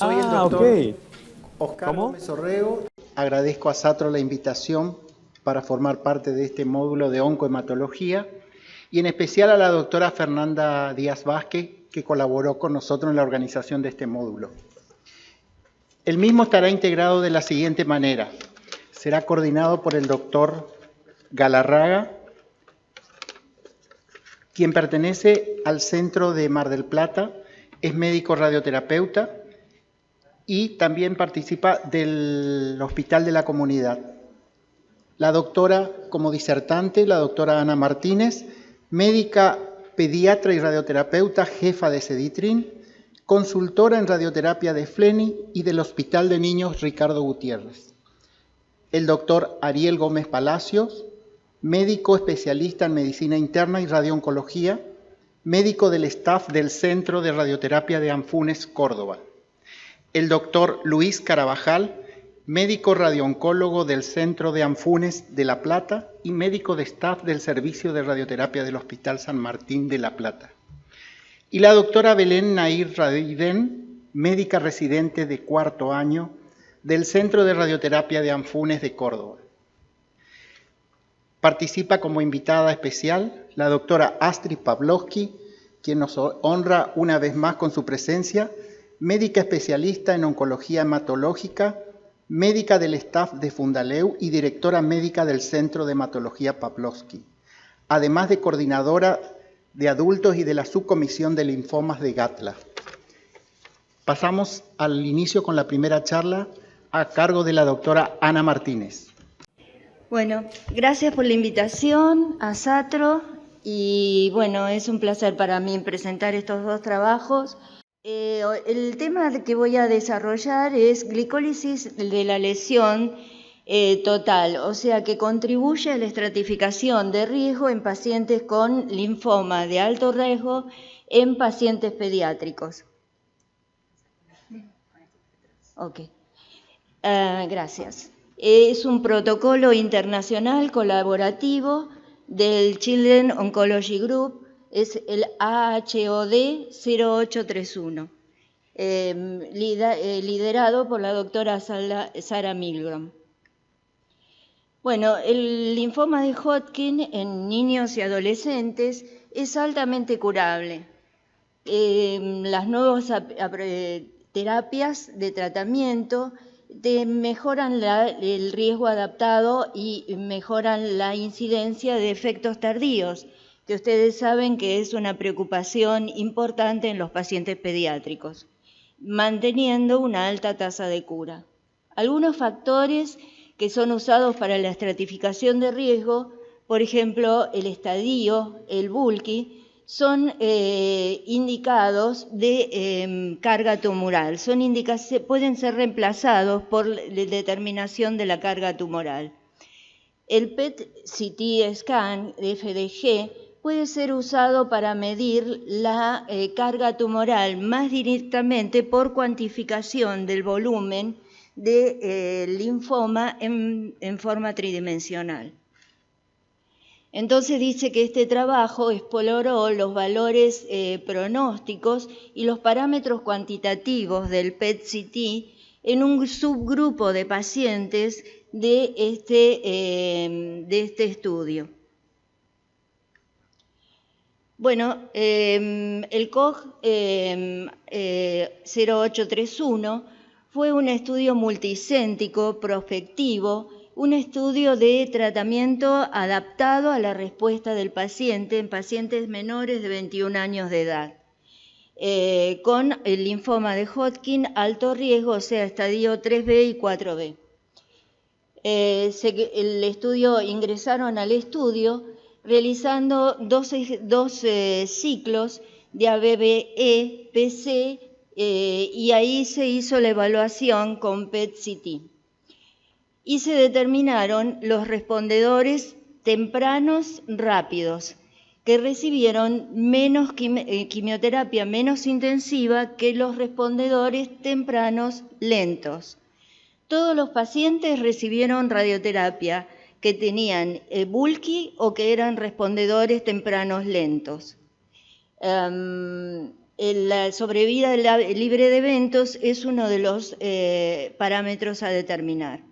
Soy el Ah, ok. doctor Oscar ¿Cómo? Gómez Orrego. Agradezco a Satro la invitación para formar parte de este módulo de oncohematología y en especial a la doctora Fernanda Díaz Vázquez, que colaboró con nosotros en la organización de este módulo. El mismo estará integrado de la siguiente manera. Será coordinado por el doctor Galarraga, quien pertenece al Centro de Mar del Plata, es médico radioterapeuta y también participa del Hospital de la Comunidad. La doctora como disertante, la doctora Ana Martínez, médica pediatra y radioterapeuta, jefa de Seditrin, consultora en radioterapia de Fleni y del Hospital de Niños Ricardo Gutiérrez. El doctor Ariel Gómez Palacios, médico especialista en medicina interna y radiooncología, médico del staff del Centro de Radioterapia de Anfunes, Córdoba. El doctor Luis Carabajal, médico radiooncólogo del Centro de Anfunes de La Plata y médico de staff del Servicio de Radioterapia del Hospital San Martín de La Plata. Y la doctora Belén Nair Radiden, médica residente de cuarto año del Centro de Radioterapia de Anfunes de Córdoba. Participa como invitada especial la doctora Astrid Pavlovsky, quien nos honra una vez más con su presencia, médica especialista en oncología hematológica, médica del staff de Fundaleu y directora médica del Centro de Hematología Pavlovsky, además de coordinadora de adultos y de la subcomisión de linfomas de GATLA. Pasamos al inicio con la primera charla a cargo de la doctora Ana Martínez. Bueno, gracias por la invitación a Satro y bueno, es un placer para mí presentar estos dos trabajos. El tema que voy a desarrollar es glicólisis de la lesión total, o sea que contribuye a la estratificación de riesgo en pacientes con linfoma de alto riesgo en pacientes pediátricos. Ok, gracias. Es un protocolo internacional colaborativo del Children Oncology Group, es el AHOD 0831, liderado por la doctora Sarah Milgrom. Bueno, el linfoma de Hodgkin en niños y adolescentes es altamente curable. Las nuevas terapias de tratamiento mejoran el riesgo adaptado y mejoran la incidencia de efectos tardíos, que ustedes saben que es una preocupación importante en los pacientes pediátricos, manteniendo una alta tasa de cura. Algunos factores que son usados para la estratificación de riesgo, por ejemplo, el estadio, el bulky, son indicados de carga tumoral, pueden ser reemplazados por la determinación de la carga tumoral. El PET-CT scan de FDG puede ser usado para medir la carga tumoral más directamente por cuantificación del volumen de linfoma en forma tridimensional. Entonces dice que este trabajo exploró los valores pronósticos y los parámetros cuantitativos del PET-CT en un subgrupo de pacientes de este estudio. Bueno, el COG 0831 fue un estudio multicéntrico prospectivo, un estudio de tratamiento adaptado a la respuesta del paciente en pacientes menores de 21 años de edad, con el linfoma de Hodgkin alto riesgo, o sea, estadio 3B y 4B. Ingresaron al estudio realizando dos ciclos de ABBE, PC, y ahí se hizo la evaluación con PET-CT. Y se determinaron los respondedores tempranos rápidos, que recibieron menos quimioterapia menos intensiva que los respondedores tempranos lentos. Todos los pacientes recibieron radioterapia que tenían bulky o que eran respondedores tempranos lentos. la sobrevida libre de eventos es uno de los parámetros a determinar.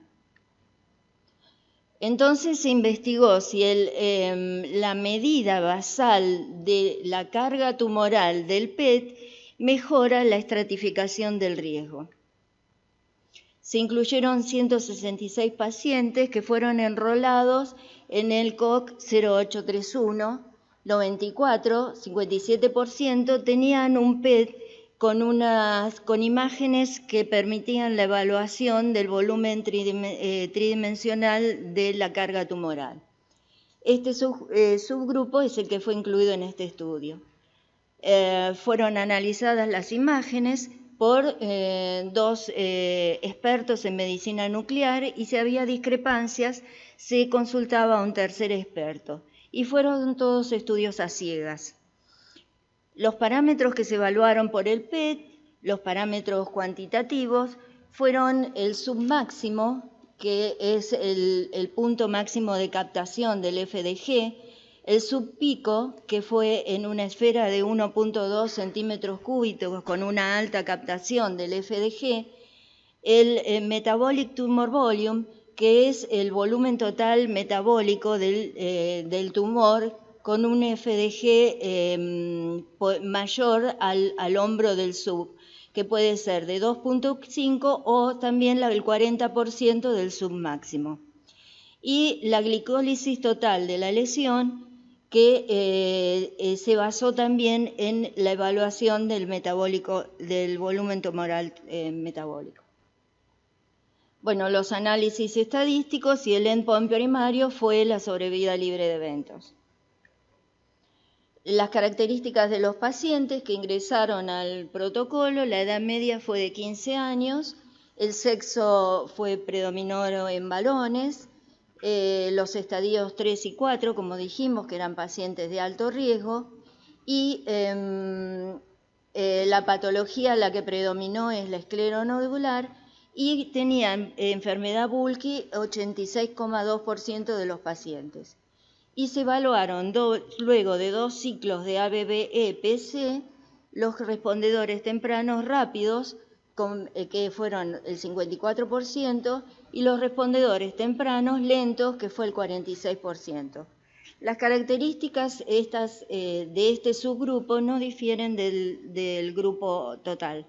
Entonces se investigó si la medida basal de la carga tumoral del PET mejora la estratificación del riesgo. Se incluyeron 166 pacientes que fueron enrolados en el COC 0831, 94, 57% tenían un PET con imágenes que permitían la evaluación del volumen tridimensional de la carga tumoral. Este subgrupo es el que fue incluido en este estudio. Fueron analizadas las imágenes por dos expertos en medicina nuclear y si había discrepancias se consultaba a un tercer experto. Y fueron todos estudios a ciegas. Los parámetros que se evaluaron por el PET, los parámetros cuantitativos, fueron el submáximo, que es el punto máximo de captación del FDG, el subpico, que fue en una esfera de 1.2 centímetros cúbicos con una alta captación del FDG, el Metabolic Tumor Volume, que es el volumen total metabólico del tumor con un FDG mayor al hombro del sub, que puede ser de 2.5 o también el 40% del submáximo. Y la glicólisis total de la lesión, que se basó también en la evaluación del volumen tumoral metabólico. Bueno, los análisis estadísticos y el endpoint primario fue la sobrevida libre de eventos. Las características de los pacientes que ingresaron al protocolo, la edad media fue de 15 años, el sexo predominó en varones, los estadios 3 y 4, como dijimos, que eran pacientes de alto riesgo, y la patología, la que predominó es la escleronodular, y tenían enfermedad Bulky 86,2% de los pacientes. Y se evaluaron luego de 2 ciclos de ABB-EPC los respondedores tempranos rápidos, que fueron el 54%, y los respondedores tempranos lentos, que fue el 46%. Las características de este subgrupo no difieren del grupo total.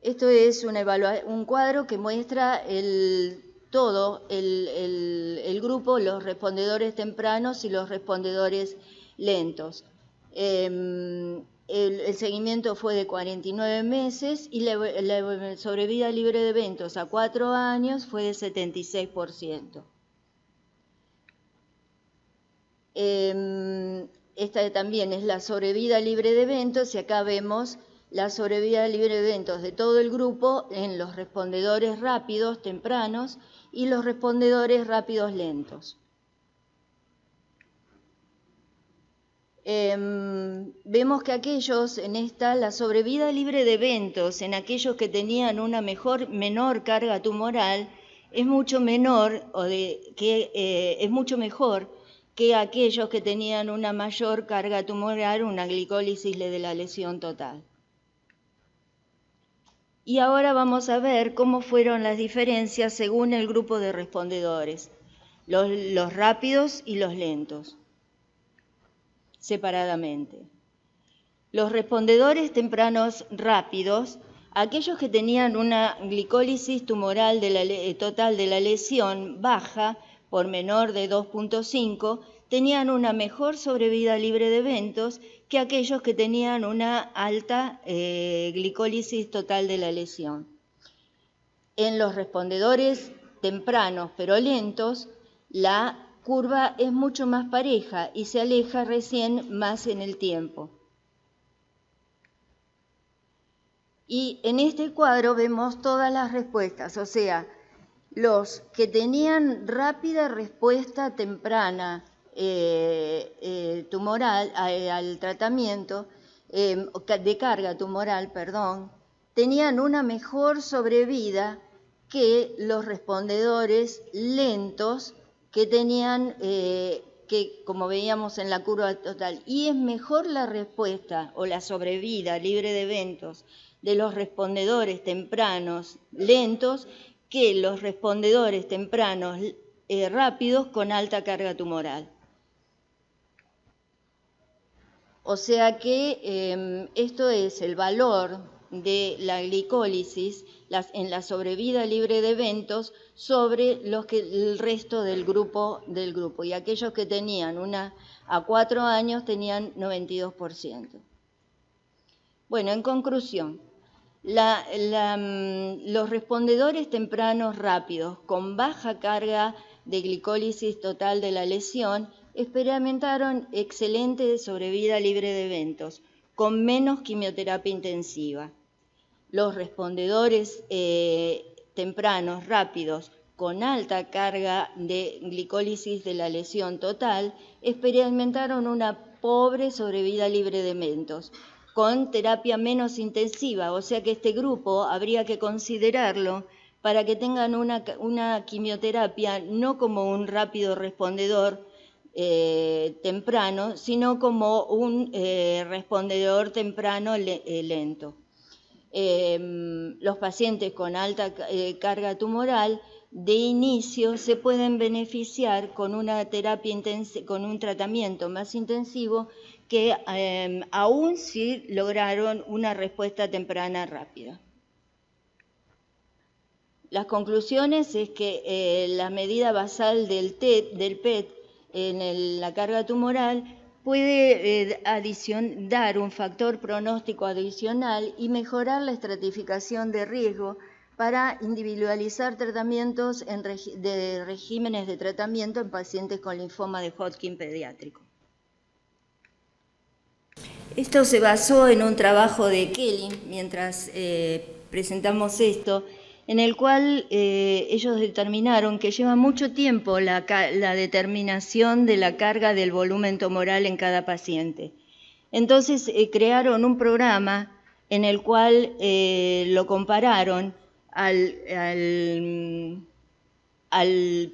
Esto es un cuadro que muestra todo el grupo, los respondedores tempranos y los respondedores lentos. El seguimiento fue de 49 meses y la sobrevida libre de eventos a 4 años fue de 76%. Esta también es la sobrevida libre de eventos y acá vemos la sobrevida libre de eventos de todo el grupo en los respondedores rápidos tempranos y los respondedores rápidos lentos. Vemos que la sobrevida libre de eventos en aquellos que tenían una menor carga tumoral es mucho menor es mucho mejor que aquellos que tenían una mayor carga tumoral, una glicólisis de la lesión total. Y ahora vamos a ver cómo fueron las diferencias según el grupo de respondedores, los rápidos y los lentos, separadamente. Los respondedores tempranos rápidos, aquellos que tenían una glicólisis tumoral total de la lesión baja por menor de 2.5, tenían una mejor sobrevida libre de eventos que aquellos que tenían una alta glicólisis total de la lesión. En los respondedores tempranos pero lentos, la curva es mucho más pareja y se aleja recién más en el tiempo. Y en este cuadro vemos todas las respuestas, o sea, los que tenían rápida respuesta temprana tumoral al tratamiento de carga tumoral, tenían una mejor sobrevida que los respondedores lentos que tenían que como veíamos en la curva total, y es mejor la respuesta o la sobrevida libre de eventos de los respondedores tempranos lentos que los respondedores tempranos rápidos con alta carga tumoral. O sea que esto es el valor de la glicólisis en la sobrevida libre de eventos sobre el resto del grupo. Y aquellos que tenían a 4 años tenían 92%. Bueno, en conclusión, los respondedores tempranos rápidos con baja carga de glicólisis total de la lesión experimentaron excelente sobrevida libre de eventos, con menos quimioterapia intensiva. Los respondedores tempranos rápidos con alta carga de glicólisis de la lesión total experimentaron una pobre sobrevida libre de eventos, con terapia menos intensiva, o sea que este grupo habría que considerarlo para que tengan una quimioterapia no como un rápido respondedor temprano, sino como un respondedor temprano lento. Los pacientes con alta carga tumoral de inicio se pueden beneficiar con una terapia con un tratamiento más intensivo que aún si lograron una respuesta temprana rápida. Las conclusiones es que la medida basal del PET en la carga tumoral puede dar un factor pronóstico adicional y mejorar la estratificación de riesgo para individualizar tratamientos de regímenes de tratamiento en pacientes con linfoma de Hodgkin pediátrico. Esto se basó en un trabajo de Kelly, mientras presentamos esto, en el cual ellos determinaron que lleva mucho tiempo la determinación de la carga del volumen tumoral en cada paciente. Entonces crearon un programa en el cual lo compararon al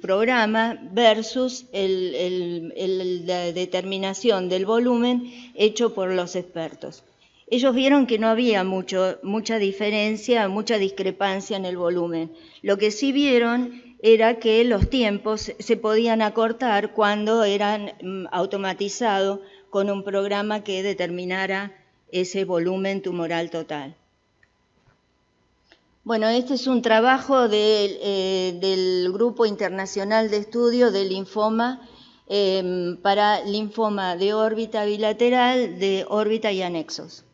programa versus la determinación del volumen hecho por los expertos. Ellos vieron que no había mucha diferencia, mucha discrepancia en el volumen. Lo que sí vieron era que los tiempos se podían acortar cuando eran automatizados con un programa que determinara ese volumen tumoral total. Bueno, este es un trabajo del Grupo Internacional de Estudio de Linfoma para linfoma de órbita bilateral, de órbita y anexos.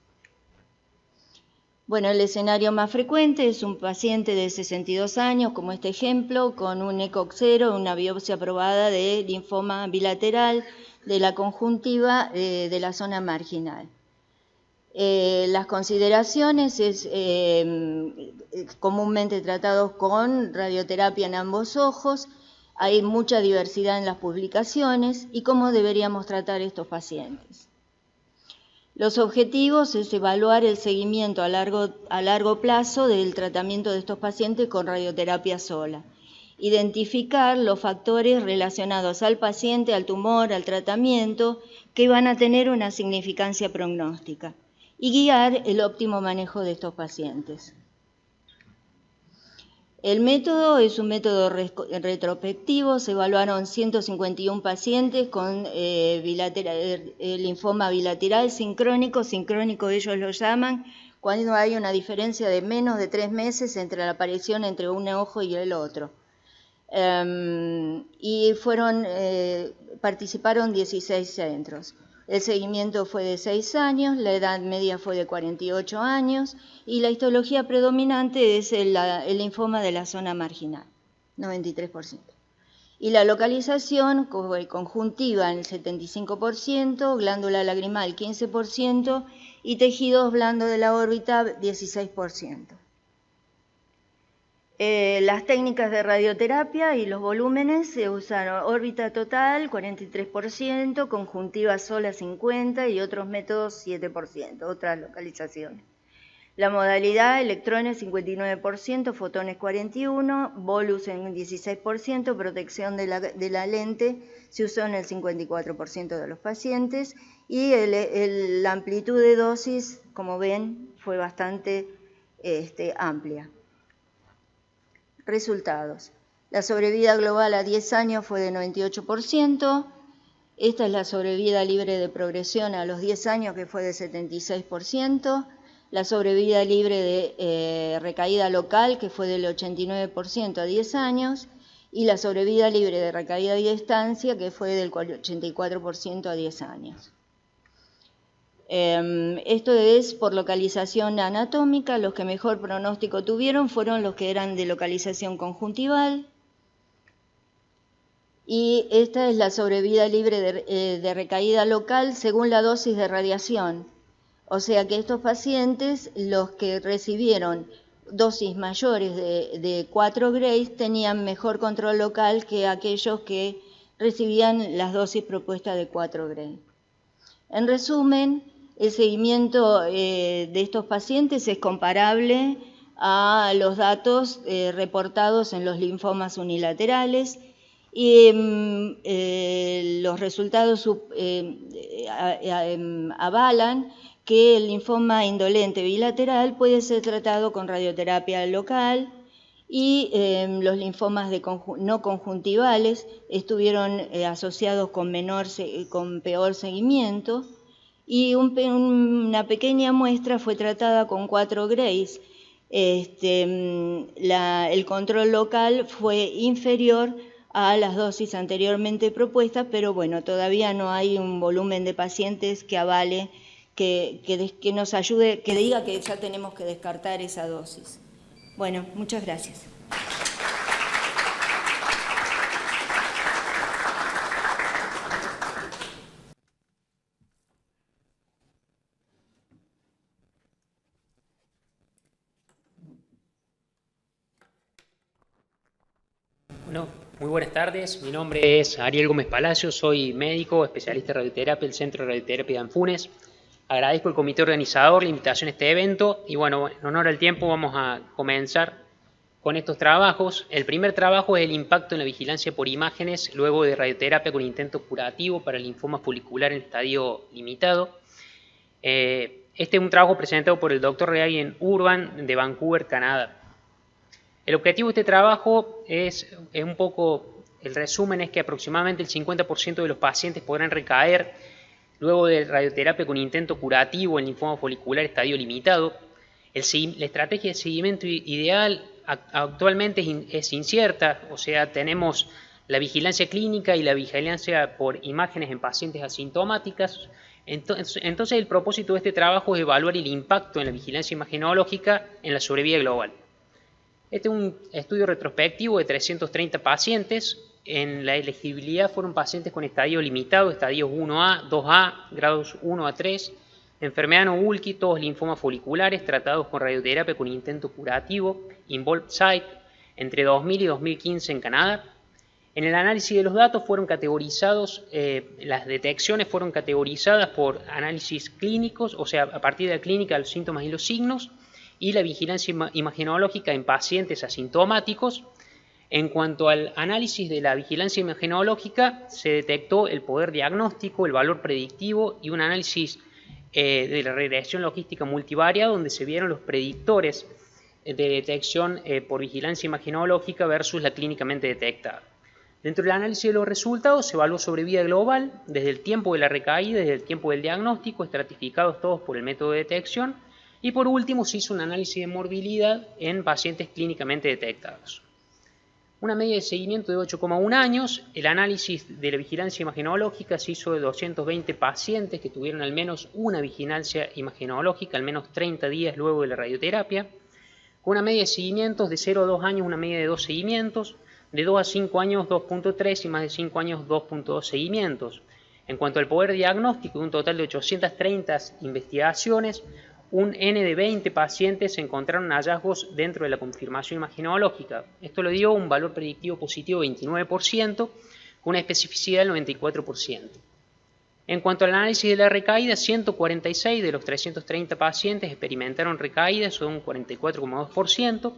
Bueno, el escenario más frecuente es un paciente de 62 años, como este ejemplo, con un ECOG 0, una biopsia probada de linfoma bilateral de la conjuntiva de la zona marginal. Las consideraciones es comúnmente tratados con radioterapia en ambos ojos, hay mucha diversidad en las publicaciones y cómo deberíamos tratar estos pacientes. Los objetivos es evaluar el seguimiento a largo plazo del tratamiento de estos pacientes con radioterapia sola, identificar los factores relacionados al paciente, al tumor, al tratamiento, que van a tener una significancia prognóstica, y guiar el óptimo manejo de estos pacientes. El método es un método retrospectivo, se evaluaron 151 pacientes con linfoma bilateral sincrónico ellos lo llaman, cuando hay una diferencia de menos de 3 meses entre la aparición entre un ojo y el otro. Y participaron 16 centros. El seguimiento fue de 6 años, la edad media fue de 48 años y la histología predominante es el linfoma de la zona marginal, 93%. Y la localización conjuntiva en el 75%, glándula lagrimal 15% y tejidos blandos de la órbita 16%. Las técnicas de radioterapia y los volúmenes se usaron órbita total 43%, conjuntiva sola 50% y otros métodos 7%, otras localizaciones. La modalidad, electrones 59%, fotones 41%, bolus en un 16%, protección de la lente se usó en el 54% de los pacientes y la amplitud de dosis, como ven, fue bastante amplia. Resultados. La sobrevida global a 10 años fue de 98%. Esta es la sobrevida libre de progresión a los 10 años, que fue de 76%. La sobrevida libre de recaída local, que fue del 89% a 10 años. Y la sobrevida libre de recaída a distancia, que fue del 84% a 10 años. Esto es por localización anatómica. Los que mejor pronóstico tuvieron fueron los que eran de localización conjuntival. Y esta es la sobrevida libre de recaída local según la dosis de radiación. O sea que estos pacientes, los que recibieron dosis mayores de 4 grays, tenían mejor control local que aquellos que recibían las dosis propuestas de 4 grays. En resumen, el seguimiento de estos pacientes es comparable a los datos reportados en los linfomas unilaterales y los resultados avalan que el linfoma indolente bilateral puede ser tratado con radioterapia local y los linfomas no conjuntivales estuvieron asociados con peor seguimiento y una pequeña muestra fue tratada con 4 grays. El control local fue inferior a las dosis anteriormente propuestas, pero bueno, todavía no hay un volumen de pacientes que avale, que nos ayude, que diga que ya tenemos que descartar esa dosis. Bueno, muchas gracias. Bueno, muy buenas tardes. Mi nombre es Ariel Gómez Palacios, soy médico, especialista en radioterapia del Centro de Radioterapia de Anfunes. Agradezco al comité organizador la invitación a este evento y bueno, en honor al tiempo vamos a comenzar con estos trabajos. El primer trabajo es el impacto en la vigilancia por imágenes luego de radioterapia con intento curativo para linfoma folicular en estadio limitado. Este es un trabajo presentado por el Dr. Reagan Urban de Vancouver, Canadá. El objetivo de este trabajo es un poco, el resumen es que aproximadamente el 50% de los pacientes podrán recaer luego de radioterapia con intento curativo en linfoma folicular estadio limitado. La estrategia de seguimiento ideal actualmente es incierta, o sea, tenemos la vigilancia clínica y la vigilancia por imágenes en pacientes asintomáticas. Entonces el propósito de este trabajo es evaluar el impacto en la vigilancia imagenológica en la sobrevida global. Este es un estudio retrospectivo de 330 pacientes. En la elegibilidad fueron pacientes con estadio limitado, estadios 1A, 2A, grados 1 a 3, enfermedad no Burkitt, todos linfomas foliculares tratados con radioterapia con intento curativo, involved site, entre 2000 y 2015 en Canadá. En el análisis de los datos fueron categorizados, las detecciones fueron categorizadas por análisis clínicos, o sea, a partir de la clínica, los síntomas y los signos, y la vigilancia imagenológica en pacientes asintomáticos. En cuanto al análisis de la vigilancia imagenológica, se detectó el poder diagnóstico, el valor predictivo y un análisis de la regresión logística multivariada donde se vieron los predictores de detección por vigilancia imagenológica versus la clínicamente detectada. Dentro del análisis de los resultados se evaluó sobrevida global desde el tiempo de la recaída, desde el tiempo del diagnóstico, estratificados todos por el método de detección. Y por último se hizo un análisis de morbilidad en pacientes clínicamente detectados. Una media de seguimiento de 8,1 años, el análisis de la vigilancia imagenológica se hizo de 220 pacientes que tuvieron al menos una vigilancia imagenológica, al menos 30 días luego de la radioterapia, con una media de seguimientos de 0 a 2 años, una media de 2 seguimientos, de 2 a 5 años 2.3 y más de 5 años 2.2 seguimientos. En cuanto al poder diagnóstico, un total de 830 investigaciones, un N de 20 pacientes encontraron hallazgos dentro de la confirmación imagenológica. Esto le dio un valor predictivo positivo de 29%, con una especificidad del 94%. En cuanto al análisis de la recaída, 146 de los 330 pacientes experimentaron recaídas, o un 44,2%.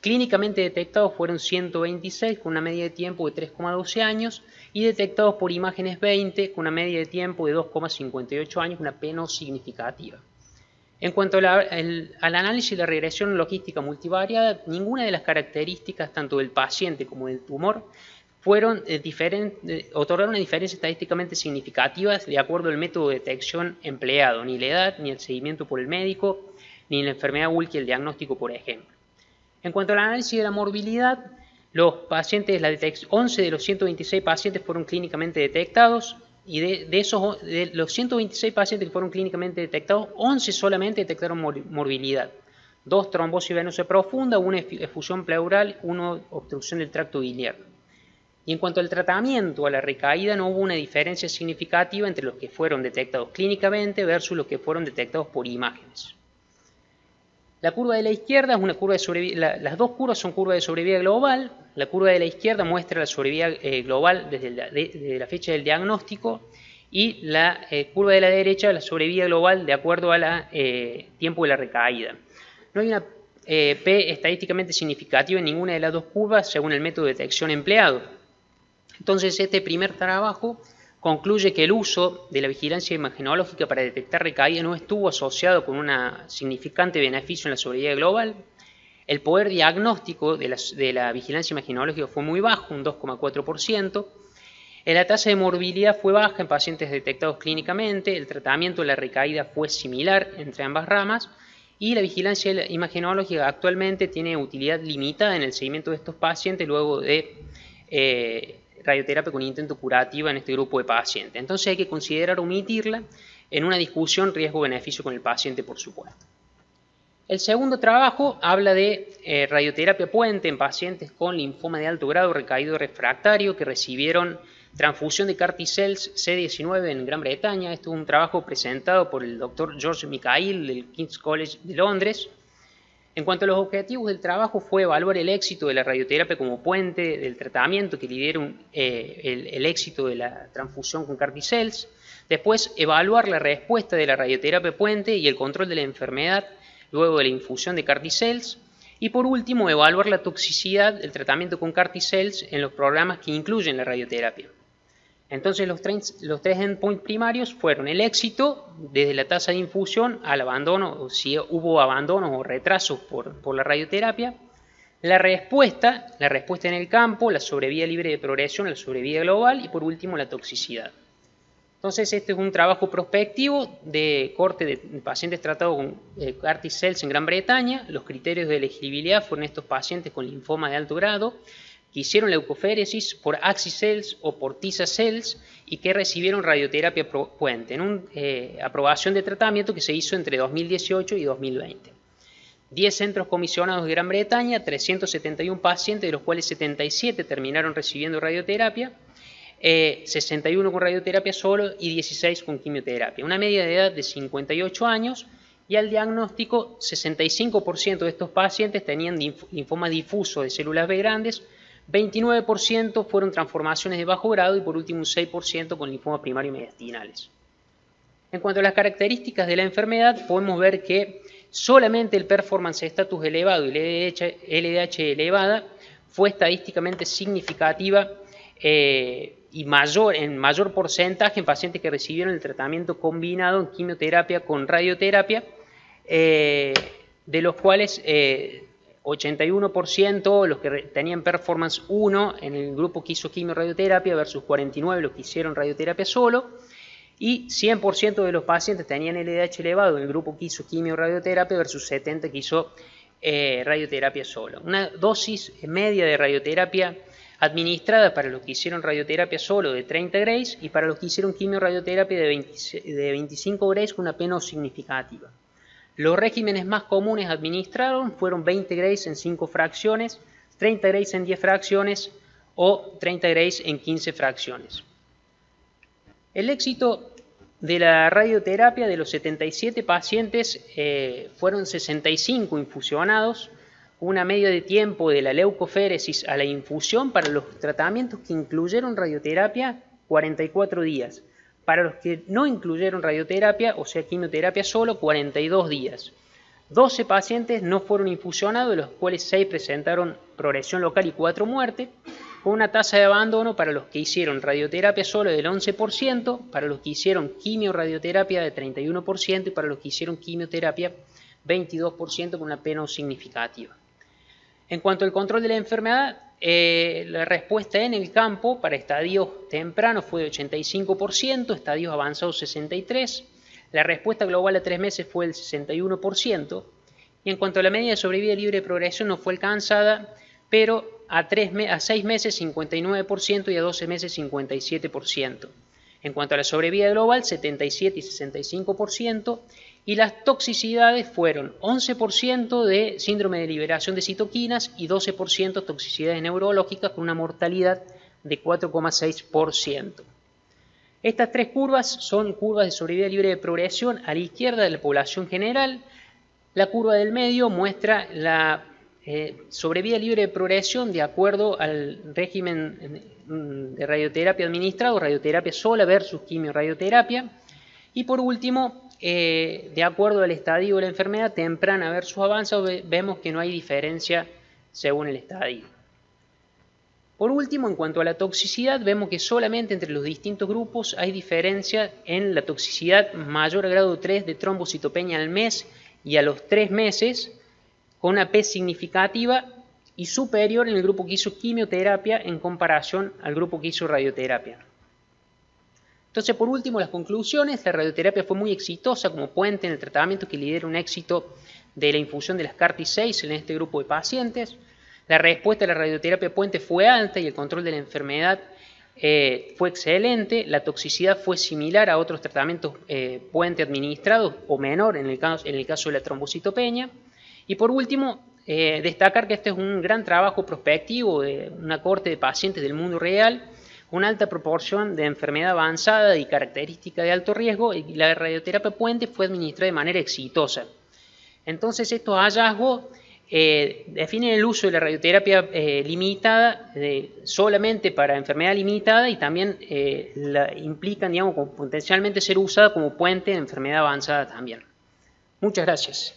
Clínicamente detectados fueron 126 con una media de tiempo de 3,12 años y detectados por imágenes 20 con una media de tiempo de 2,58 años, una P no significativa. En cuanto al análisis de la regresión logística multivariada, ninguna de las características tanto del paciente como del tumor otorgaron una diferencia estadísticamente significativa de acuerdo al método de detección empleado, ni la edad, ni el seguimiento por el médico, ni la enfermedad Wilkie, el diagnóstico, por ejemplo. En cuanto al análisis de la morbilidad, los pacientes, 11 de los 126 pacientes fueron clínicamente detectados, y de los 126 pacientes que fueron clínicamente detectados, 11 solamente detectaron morbilidad. 2 trombosis venosa profunda, 1 efusión pleural, 1 obstrucción del tracto biliar. Y en cuanto al tratamiento, a la recaída, no hubo una diferencia significativa entre los que fueron detectados clínicamente versus los que fueron detectados por imágenes. La curva de la izquierda es una curva de sobrevida. Las dos curvas son curvas de sobrevida global. La curva de la izquierda muestra la sobrevida global desde la fecha del diagnóstico, y la curva de la derecha la sobrevida global de acuerdo al tiempo de la recaída. No hay una P estadísticamente significativa en ninguna de las dos curvas según el método de detección empleado. Entonces, este primer trabajo concluye que el uso de la vigilancia imagenológica para detectar recaída no estuvo asociado con un significante beneficio en la sobrevida global. El poder diagnóstico de la vigilancia imagenológica fue muy bajo, un 2,4%. La tasa de morbilidad fue baja en pacientes detectados clínicamente. El tratamiento de la recaída fue similar entre ambas ramas. Y la vigilancia imagenológica actualmente tiene utilidad limitada en el seguimiento de estos pacientes luego de radioterapia con intento curativa en este grupo de pacientes. Entonces hay que considerar omitirla en una discusión riesgo-beneficio con el paciente, por supuesto. El segundo trabajo habla de radioterapia puente en pacientes con linfoma de alto grado recaído refractario que recibieron transfusión de CAR T-cells C19 en Gran Bretaña. Este es un trabajo presentado por el doctor George Mikhail del King's College de Londres. En cuanto a los objetivos del trabajo, fue evaluar el éxito de la radioterapia como puente del tratamiento que lidera el éxito de la transfusión con CAR T-cells. Después, evaluar la respuesta de la radioterapia puente y el control de la enfermedad luego de la infusión de CAR T-cells. Y por último, evaluar la toxicidad del tratamiento con CAR T-cells en los programas que incluyen la radioterapia. Entonces, los tres endpoints primarios fueron el éxito desde la tasa de infusión al abandono, o si hubo abandonos o retrasos por la radioterapia, la respuesta en el campo, la sobrevida libre de progresión, la sobrevida global y por último la toxicidad. Entonces, este es un trabajo prospectivo de corte de pacientes tratados con CAR T-cells en Gran Bretaña. Los criterios de elegibilidad fueron estos pacientes con linfoma de alto grado, que hicieron leucoféresis por axi-cells o por tisacells y que recibieron radioterapia puente en una aprobación de tratamiento que se hizo entre 2018 y 2020. 10 centros comisionados de Gran Bretaña, 371 pacientes, de los cuales 77 terminaron recibiendo radioterapia, 61 con radioterapia solo y 16 con quimioterapia. Una media de edad de 58 años, y al diagnóstico 65% de estos pacientes tenían linfoma difuso de células B grandes, 29% fueron transformaciones de bajo grado y por último un 6% con linfoma primario mediastinales. En cuanto a las características de la enfermedad, podemos ver que solamente el performance status elevado y la LDH elevada fue estadísticamente significativa y en mayor porcentaje en pacientes que recibieron el tratamiento combinado en quimioterapia con radioterapia, de los cuales 81% los que tenían performance 1 en el grupo que hizo quimio-radioterapia versus 49% los que hicieron radioterapia solo, y 100% de los pacientes tenían LDH elevado en el grupo que hizo quimio-radioterapia versus 70% que hizo radioterapia solo. Una dosis media de radioterapia administrada para los que hicieron radioterapia solo de 30 grays y para los que hicieron quimio-radioterapia de 25 grays con una P no significativa. Los regímenes más comunes administrados fueron 20 grays en 5 fracciones, 30 grays en 10 fracciones o 30 grays en 15 fracciones. El éxito de la radioterapia, de los 77 pacientes, fueron 65 infusionados, una media de tiempo de la leucoféresis a la infusión para los tratamientos que incluyeron radioterapia 44 días. Para los que no incluyeron radioterapia, o sea, quimioterapia solo, 42 días. 12 pacientes no fueron infusionados, de los cuales 6 presentaron progresión local y 4 muertes, con una tasa de abandono para los que hicieron radioterapia solo del 11%, para los que hicieron quimioradioterapia de 31% y para los que hicieron quimioterapia 22% con una pena significativa. En cuanto al control de la enfermedad, la respuesta en el campo para estadios tempranos fue de 85%, estadios avanzados 63%, la respuesta global a 3 meses fue del 61%, y en cuanto a la medida de sobrevida libre de progresión no fue alcanzada, pero a 6 meses 59% y a 12 meses 57%. En cuanto a la sobrevida global, 77 y 65%, y las toxicidades fueron 11% de síndrome de liberación de citoquinas y 12% toxicidades neurológicas con una mortalidad de 4,6%. Estas 3 curvas son curvas de sobrevida libre de progresión a la izquierda de la población general. La curva del medio muestra la sobrevida libre de progresión de acuerdo al régimen de radioterapia administrado, radioterapia sola versus quimioradioterapia. Y por último, de acuerdo al estadio de la enfermedad, temprana versus avanzada, vemos que no hay diferencia según el estadio. Por último, en cuanto a la toxicidad, vemos que solamente entre los distintos grupos hay diferencia en la toxicidad mayor a grado 3 de trombocitopenia al mes y a los 3 meses, con una P significativa y superior en el grupo que hizo quimioterapia en comparación al grupo que hizo radioterapia. Entonces, por último, las conclusiones. La radioterapia fue muy exitosa como puente en el tratamiento que lidera un éxito de la infusión de las CAR-T6 en este grupo de pacientes. La respuesta a la radioterapia puente fue alta y el control de la enfermedad fue excelente. La toxicidad fue similar a otros tratamientos puente administrados o menor en el caso de la trombocitopenia. Y por último, destacar que este es un gran trabajo prospectivo de una cohorte de pacientes del mundo real, una alta proporción de enfermedad avanzada y característica de alto riesgo, y la radioterapia puente fue administrada de manera exitosa. Entonces, estos hallazgos definen el uso de la radioterapia limitada solamente para enfermedad limitada y también la implican, digamos, como potencialmente ser usada como puente en enfermedad avanzada también. Muchas gracias.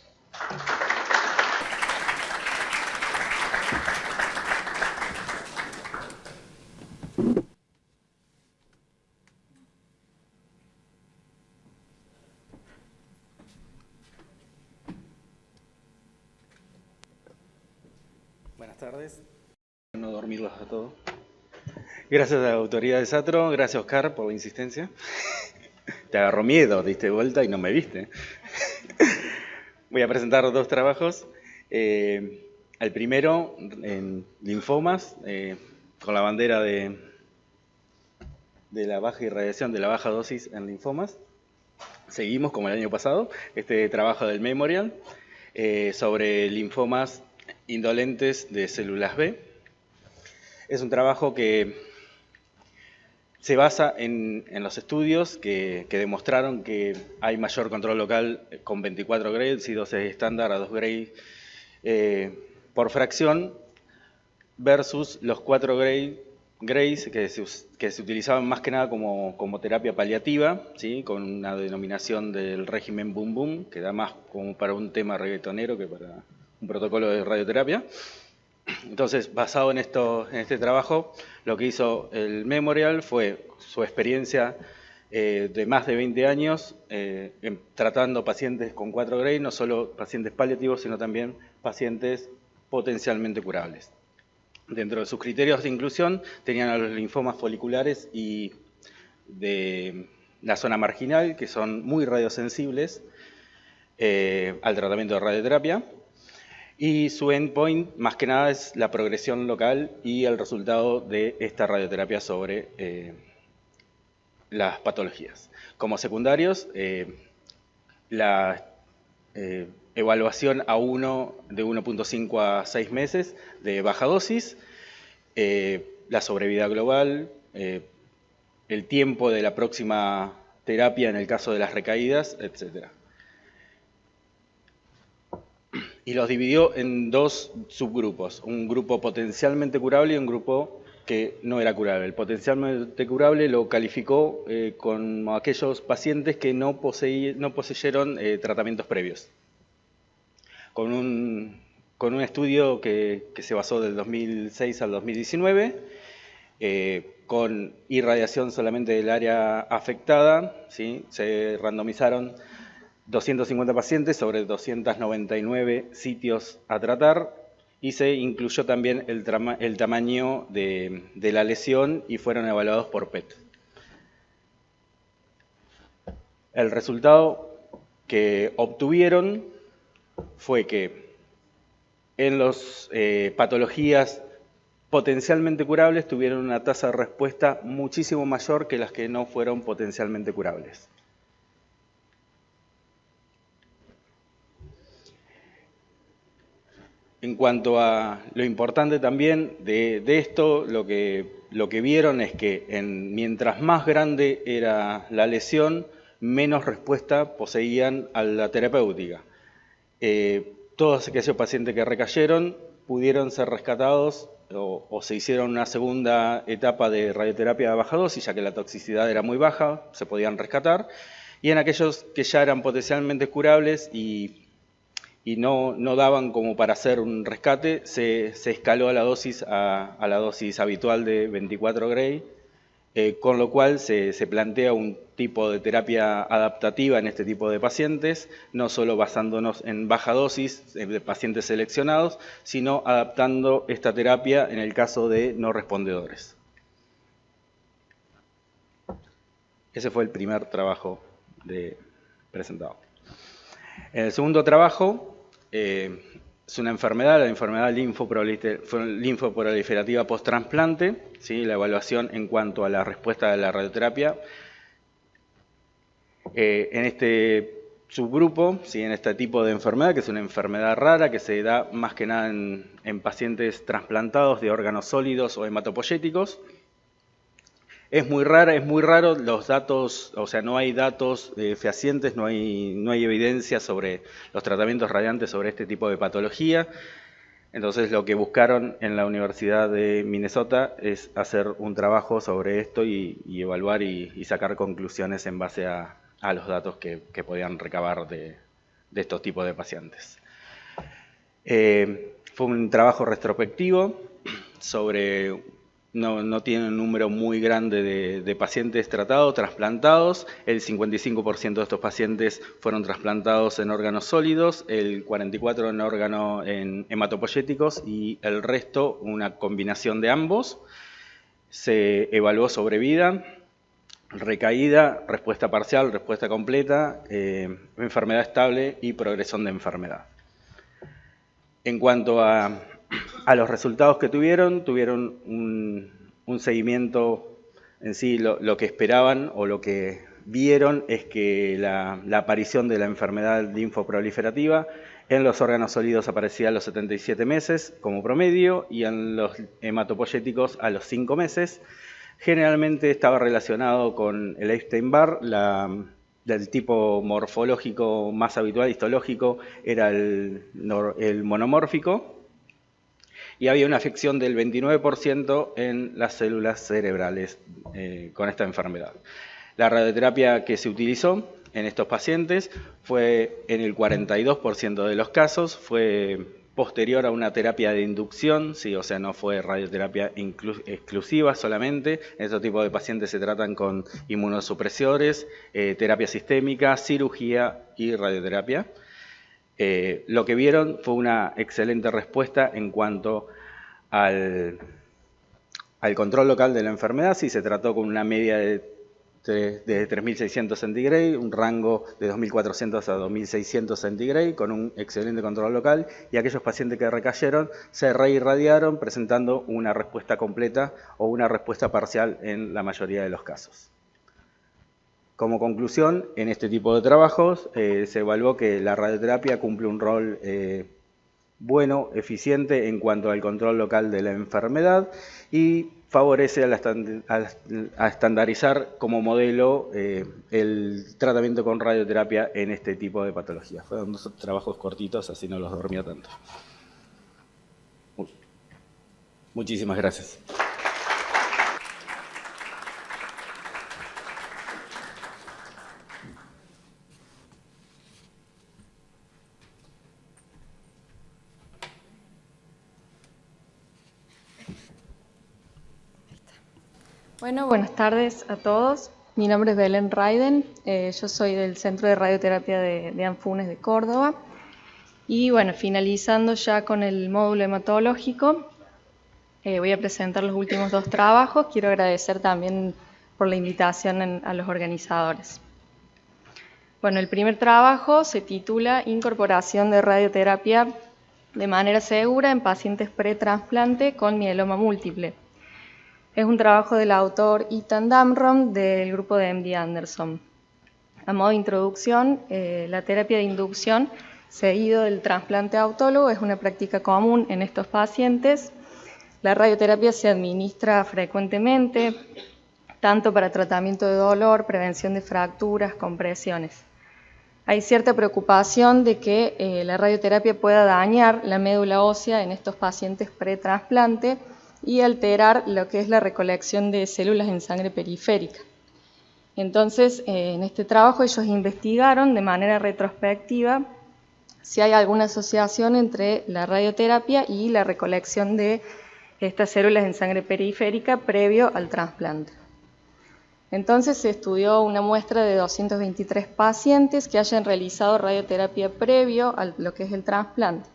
Buenas tardes. No dormirlos a todos. Gracias a la autoridad de Satro, gracias Oscar por la insistencia. Te agarró miedo, diste vuelta y no me viste. Voy a presentar 2 trabajos. El primero en linfomas, con la bandera de la baja irradiación, de la baja dosis en linfomas. Seguimos como el año pasado, este trabajo del Memorial sobre linfomas indolentes de células B. Es un trabajo que se basa en los estudios que demostraron que hay mayor control local con 24 Grays y dosis estándar a 2 Grays por fracción versus los 4 Grays que se utilizaban más que nada como terapia paliativa, ¿sí? Con una denominación del régimen Boom Boom, que da más como para un tema reggaetonero que para un protocolo de radioterapia. Entonces, basado en este trabajo, lo que hizo el Memorial fue su experiencia de más de 20 años tratando pacientes con 4 Grays, no solo pacientes paliativos, sino también pacientes potencialmente curables. Dentro de sus criterios de inclusión tenían a los linfomas foliculares y de la zona marginal, que son muy radiosensibles al tratamiento de radioterapia. Y su endpoint, más que nada, es la progresión local y el resultado de esta radioterapia sobre las patologías. Como secundarios, la evaluación a 1 de 1.5 a 6 meses de baja dosis, la sobrevida global, el tiempo de la próxima terapia en el caso de las recaídas, etc. Y los dividió en 2 subgrupos, un grupo potencialmente curable y un grupo que no era curable. El potencialmente curable lo calificó con aquellos pacientes que no poseyeron tratamientos previos. Con un estudio que se basó del 2006 al 2019, con irradiación solamente del área afectada, ¿sí? Se randomizaron 250 pacientes sobre 299 sitios a tratar y se incluyó también el tamaño de la lesión y fueron evaluados por PET. El resultado que obtuvieron fue que en las patologías potencialmente curables tuvieron una tasa de respuesta muchísimo mayor que las que no fueron potencialmente curables. En cuanto a lo importante también de esto, lo que vieron es que mientras más grande era la lesión, menos respuesta poseían a la terapéutica. Todos aquellos pacientes que recayeron pudieron ser rescatados o se hicieron una segunda etapa de radioterapia de baja dosis, ya que la toxicidad era muy baja, se podían rescatar. Y en aquellos que ya eran potencialmente curables y no daban como para hacer un rescate, se escaló a la dosis habitual de 24 Gray, con lo cual se plantea un tipo de terapia adaptativa en este tipo de pacientes, no solo basándonos en baja dosis de pacientes seleccionados, sino adaptando esta terapia en el caso de no respondedores. Ese fue el primer trabajo presentado. En el segundo trabajo, es una enfermedad, la enfermedad linfoproliferativa post-trasplante, ¿sí? La evaluación en cuanto a la respuesta de la radioterapia. En este subgrupo, ¿sí? En este tipo de enfermedad, que es una enfermedad rara que se da más que nada en pacientes trasplantados de órganos sólidos o hematopoyéticos. Es muy raro los datos, o sea, no hay datos fehacientes, no hay evidencia sobre los tratamientos radiantes sobre este tipo de patología. Entonces lo que buscaron en la Universidad de Minnesota es hacer un trabajo sobre esto y evaluar y sacar conclusiones en base a los datos que podían recabar de estos tipos de pacientes. Fue un trabajo retrospectivo sobre... No tiene un número muy grande de pacientes tratados, trasplantados. El 55% de estos pacientes fueron trasplantados en órganos sólidos, el 44% en hematopoyéticos y el resto una combinación de ambos. Se evaluó sobrevida, recaída, respuesta parcial, respuesta completa, enfermedad estable y progresión de enfermedad. En cuanto a los resultados que tuvieron un seguimiento en sí, lo que esperaban o lo que vieron es que la aparición de la enfermedad linfoproliferativa en los órganos sólidos aparecía a los 77 meses como promedio y en los hematopoyéticos a los 5 meses. Generalmente estaba relacionado con el Epstein-Barr, del tipo morfológico más habitual, histológico, era el monomórfico. Y había una afección del 29% en las células cerebrales con esta enfermedad. La radioterapia que se utilizó en estos pacientes fue, en el 42% de los casos, fue posterior a una terapia de inducción, sí, o sea, no fue radioterapia exclusiva solamente. En estos tipos de pacientes se tratan con inmunosupresores, terapia sistémica, cirugía y radioterapia. Lo que vieron fue una excelente respuesta en cuanto al control local de la enfermedad. Sí, se trató con una media de 3.600 centigrade, un rango de 2.400 a 2.600 centigrade, con un excelente control local, y aquellos pacientes que recayeron se reirradiaron presentando una respuesta completa o una respuesta parcial en la mayoría de los casos. Como conclusión, en este tipo de trabajos se evaluó que la radioterapia cumple un rol bueno, eficiente en cuanto al control local de la enfermedad y favorece a estandarizar como modelo el tratamiento con radioterapia en este tipo de patologías. Fueron dos trabajos cortitos, así no los dormía tanto. Muchísimas gracias. Bueno, buenas tardes a todos. Mi nombre es Belén Raiden, yo soy del Centro de Radioterapia de Anfunes de Córdoba. Y bueno, finalizando ya con el módulo hematológico, voy a presentar los últimos 2 trabajos. Quiero agradecer también por la invitación a los organizadores. Bueno, el primer trabajo se titula Incorporación de radioterapia de manera segura en pacientes pretrasplante con mieloma múltiple. Es un trabajo del autor Ethan Damron del grupo de MD Anderson. A modo de introducción, la terapia de inducción seguido del trasplante autólogo es una práctica común en estos pacientes. La radioterapia se administra frecuentemente, tanto para tratamiento de dolor, prevención de fracturas, compresiones. Hay cierta preocupación de que la radioterapia pueda dañar la médula ósea en estos pacientes pretrasplante y alterar lo que es la recolección de células en sangre periférica. Entonces, en este trabajo ellos investigaron de manera retrospectiva si hay alguna asociación entre la radioterapia y la recolección de estas células en sangre periférica previo al trasplante. Entonces se estudió una muestra de 223 pacientes que hayan realizado radioterapia previo a lo que es el trasplante.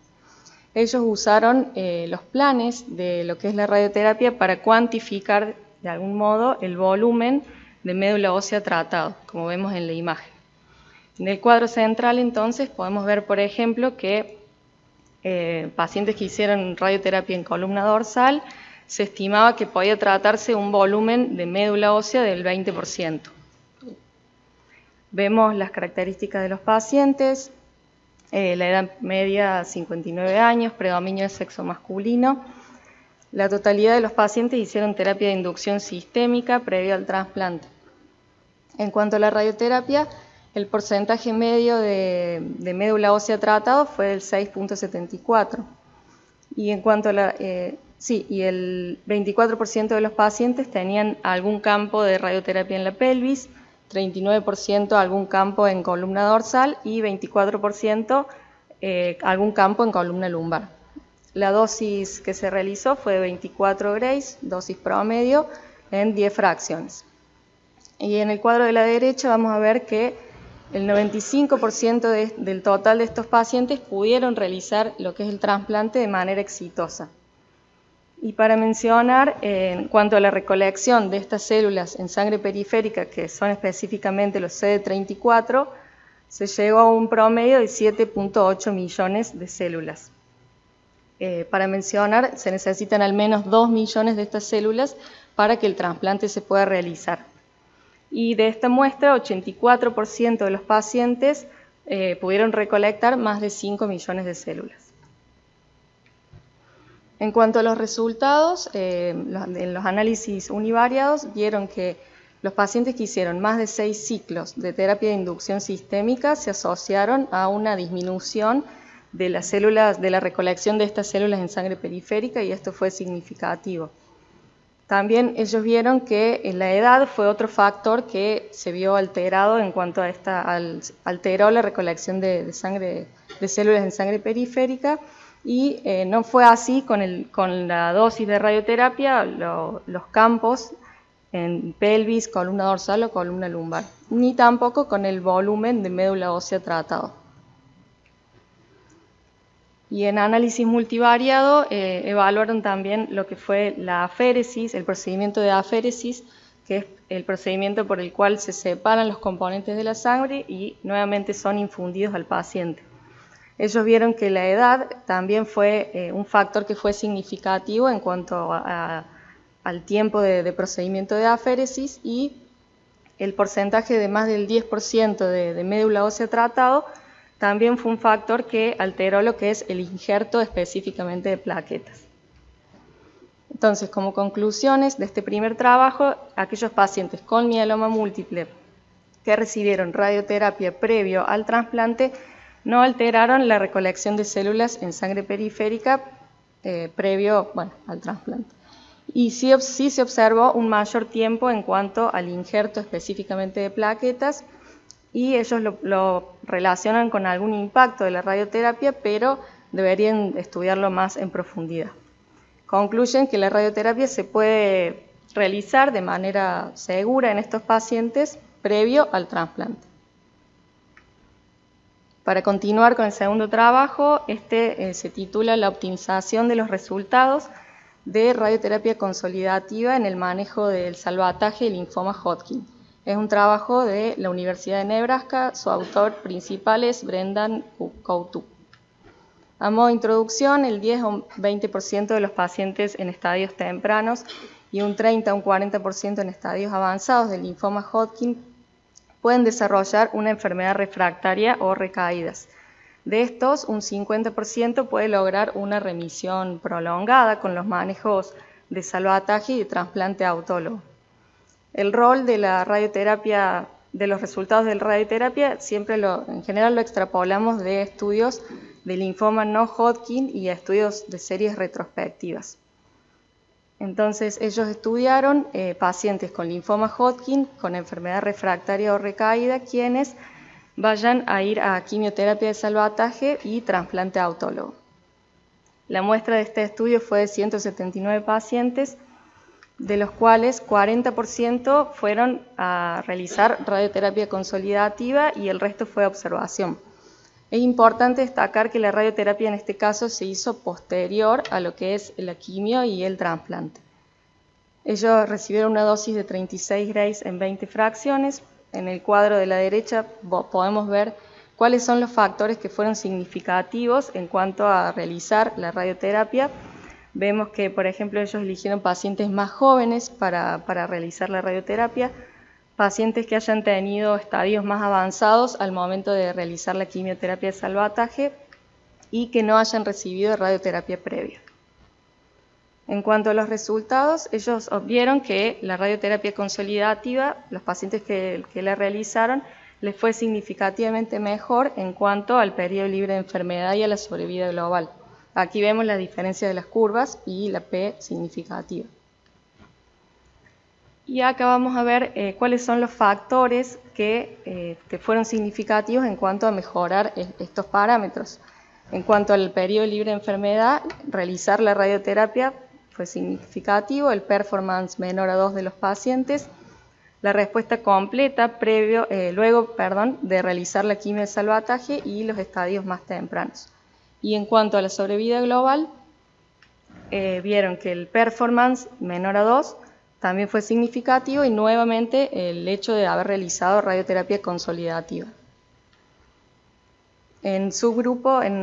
Ellos usaron los planes de lo que es la radioterapia para cuantificar de algún modo el volumen de médula ósea tratado, como vemos en la imagen. En el cuadro central entonces podemos ver, por ejemplo, que pacientes que hicieron radioterapia en columna dorsal se estimaba que podía tratarse un volumen de médula ósea del 20%. Vemos las características de los pacientes. La edad media 59 años, predominio de sexo masculino. La totalidad de los pacientes hicieron terapia de inducción sistémica previo al trasplante. En cuanto a la radioterapia, el porcentaje medio de médula ósea tratado fue del 6.74. Y en cuanto a y el 24% de los pacientes tenían algún campo de radioterapia en la pelvis, 39% algún campo en columna dorsal y 24% algún campo en columna lumbar. La dosis que se realizó fue de 24 grays, dosis promedio, en 10 fracciones. Y en el cuadro de la derecha vamos a ver que el 95% del total de estos pacientes pudieron realizar lo que es el trasplante de manera exitosa. Y para mencionar, en cuanto a la recolección de estas células en sangre periférica, que son específicamente los CD34, se llegó a un promedio de 7.8 millones de células. Para mencionar, se necesitan al menos 2 millones de estas células para que el trasplante se pueda realizar. Y de esta muestra, 84% de los pacientes pudieron recolectar más de 5 millones de células. En cuanto a los resultados, en los análisis univariados vieron que los pacientes que hicieron más de 6 ciclos de terapia de inducción sistémica se asociaron a una disminución de las células, de la recolección de estas células en sangre periférica, y esto fue significativo. También ellos vieron que la edad fue otro factor que se vio alterado en cuanto a alteró la recolección de células en sangre periférica. Y no fue así con la dosis de radioterapia, los campos en pelvis, columna dorsal o columna lumbar, ni tampoco con el volumen de médula ósea tratado. Y en análisis multivariado evaluaron también lo que fue la aféresis, el procedimiento de aféresis, que es el procedimiento por el cual se separan los componentes de la sangre y nuevamente son infundidos al paciente. Ellos vieron que la edad también fue un factor que fue significativo en cuanto al tiempo de procedimiento de aféresis, y el porcentaje de más del 10% de médula ósea tratado también fue un factor que alteró lo que es el injerto específicamente de plaquetas. Entonces, como conclusiones de este primer trabajo, aquellos pacientes con mieloma múltiple que recibieron radioterapia previo al trasplante no alteraron la recolección de células en sangre periférica previo al trasplante. Y sí se observó un mayor tiempo en cuanto al injerto específicamente de plaquetas, y ellos lo relacionan con algún impacto de la radioterapia, pero deberían estudiarlo más en profundidad. Concluyen que la radioterapia se puede realizar de manera segura en estos pacientes previo al trasplante. Para continuar con el segundo trabajo, se titula La optimización de los resultados de radioterapia consolidativa en el manejo del salvataje y linfoma Hodgkin. Es un trabajo de la Universidad de Nebraska, su autor principal es Brendan Coutu. A modo de introducción, el 10 o 20% de los pacientes en estadios tempranos y un 30 o un 40% en estadios avanzados del linfoma Hodgkin pueden desarrollar una enfermedad refractaria o recaídas. De estos, un 50% puede lograr una remisión prolongada con los manejos de salvataje y de trasplante autólogo. El rol de la radioterapia, de los resultados de la radioterapia, en general lo extrapolamos de estudios de linfoma no Hodgkin y estudios de series retrospectivas. Entonces, ellos estudiaron pacientes con linfoma Hodgkin, con enfermedad refractaria o recaída, quienes vayan a ir a quimioterapia de salvataje y trasplante autólogo. La muestra de este estudio fue de 179 pacientes, de los cuales 40% fueron a realizar radioterapia consolidativa y el resto fue observación. Es importante destacar que la radioterapia en este caso se hizo posterior a lo que es la quimio y el trasplante. Ellos recibieron una dosis de 36 grays en 20 fracciones. En el cuadro de la derecha podemos ver cuáles son los factores que fueron significativos en cuanto a realizar la radioterapia. Vemos que, por ejemplo, ellos eligieron pacientes más jóvenes para realizar la radioterapia, pacientes que hayan tenido estadios más avanzados al momento de realizar la quimioterapia de salvataje y que no hayan recibido radioterapia previa. En cuanto a los resultados, ellos vieron que la radioterapia consolidativa, los pacientes que la realizaron, les fue significativamente mejor en cuanto al periodo libre de enfermedad y a la sobrevida global. Aquí vemos la diferencia de las curvas y la P significativa. Y acá vamos a ver cuáles son los factores que fueron significativos en cuanto a mejorar estos parámetros. En cuanto al periodo libre de enfermedad, realizar la radioterapia fue significativo, el performance menor a 2 de los pacientes, la respuesta completa luego de realizar la quimio de salvataje y los estadios más tempranos. Y en cuanto a la sobrevida global, vieron que el performance menor a 2 también fue significativo y nuevamente el hecho de haber realizado radioterapia consolidativa. En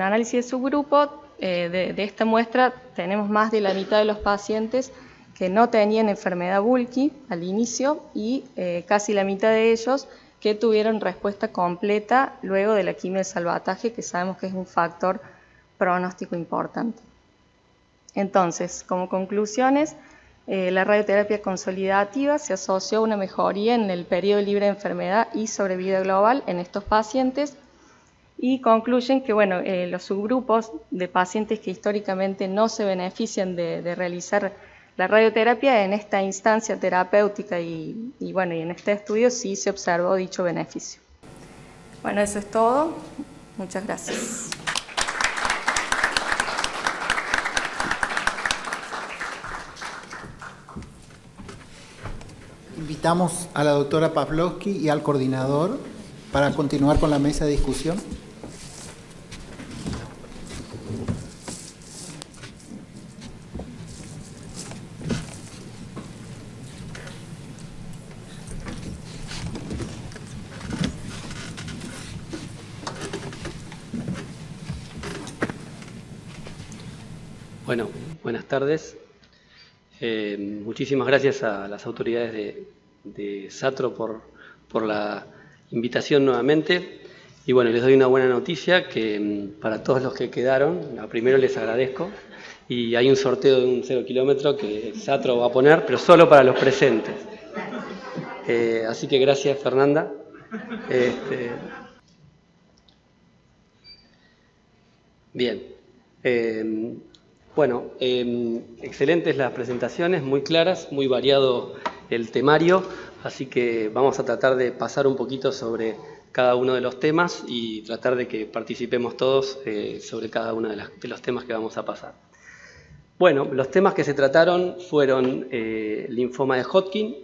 análisis de subgrupo de esta muestra tenemos más de la mitad de los pacientes que no tenían enfermedad bulky al inicio y casi la mitad de ellos que tuvieron respuesta completa luego de la quimio de salvataje, que sabemos que es un factor pronóstico importante. Entonces, como conclusiones, la radioterapia consolidativa se asoció a una mejoría en el periodo libre de enfermedad y sobrevida global en estos pacientes y concluyen que los subgrupos de pacientes que históricamente no se benefician de realizar la radioterapia en esta instancia terapéutica y en este estudio sí se observó dicho beneficio. Bueno, eso es todo. Muchas gracias. Invitamos a la doctora Pavlovsky y al coordinador para continuar con la mesa de discusión. Bueno, buenas tardes. Muchísimas gracias a las autoridades de SATRO por la invitación nuevamente. Y bueno, les doy una buena noticia que para todos los que quedaron, primero les agradezco. Y hay un sorteo de un 0 kilómetro que SATRO va a poner, pero solo para los presentes. Así que gracias, Fernanda. Bien. Excelentes las presentaciones, muy claras, muy variado el temario, así que vamos a tratar de pasar un poquito sobre cada uno de los temas y tratar de que participemos todos sobre cada uno de los temas que vamos a pasar. Bueno, los temas que se trataron fueron linfoma de Hodgkin,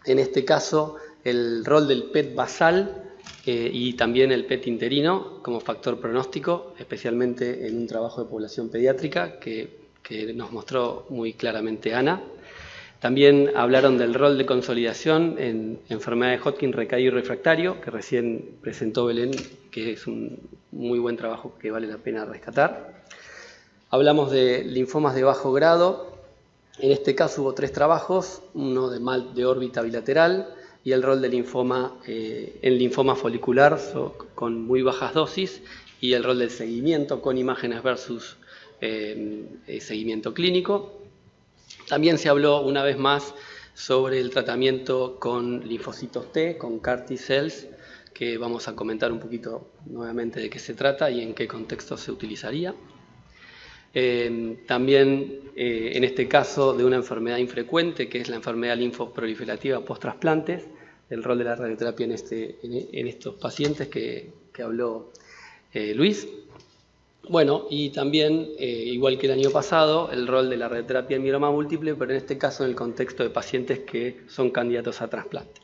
en este caso el rol del PET basal y también el PET interino como factor pronóstico, especialmente en un trabajo de población pediátrica que nos mostró muy claramente Ana. También hablaron del rol de consolidación en enfermedad de Hodgkin recaído y refractario, que recién presentó Belén, que es un muy buen trabajo que vale la pena rescatar. Hablamos de linfomas de bajo grado. En este caso hubo 3 trabajos, uno de órbita bilateral y el rol de linfoma en linfoma folicular con muy bajas dosis y el rol del seguimiento con imágenes versus seguimiento clínico. También se habló una vez más sobre el tratamiento con linfocitos T, con CAR T-cells, que vamos a comentar un poquito nuevamente de qué se trata y en qué contexto se utilizaría. También en este caso de una enfermedad infrecuente, que es la enfermedad linfoproliferativa post-trasplantes, el rol de la radioterapia en estos pacientes que habló Luis. Bueno, y también, igual que el año pasado, el rol de la radioterapia en mieloma múltiple, pero en este caso en el contexto de pacientes que son candidatos a trasplante.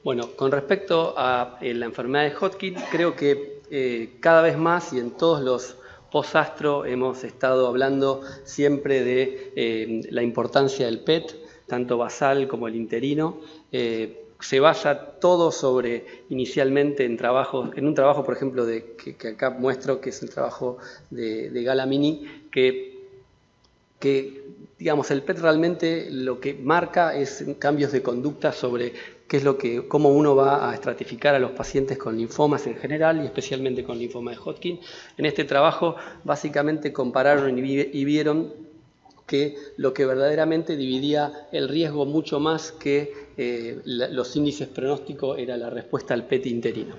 Bueno, con respecto a la enfermedad de Hodgkin, creo que cada vez más y en todos los post-astro hemos estado hablando siempre de la importancia del PET, tanto basal como el interino. Se basa todo sobre, inicialmente, en un trabajo, por ejemplo, que acá muestro, que es el trabajo de Galamini, que digamos, el PET realmente lo que marca es cambios de conducta sobre cómo uno va a estratificar a los pacientes con linfomas en general y especialmente con linfoma de Hodgkin. En este trabajo, básicamente compararon y vieron que lo que verdaderamente dividía el riesgo mucho más que los índices pronósticos era la respuesta al PET interino.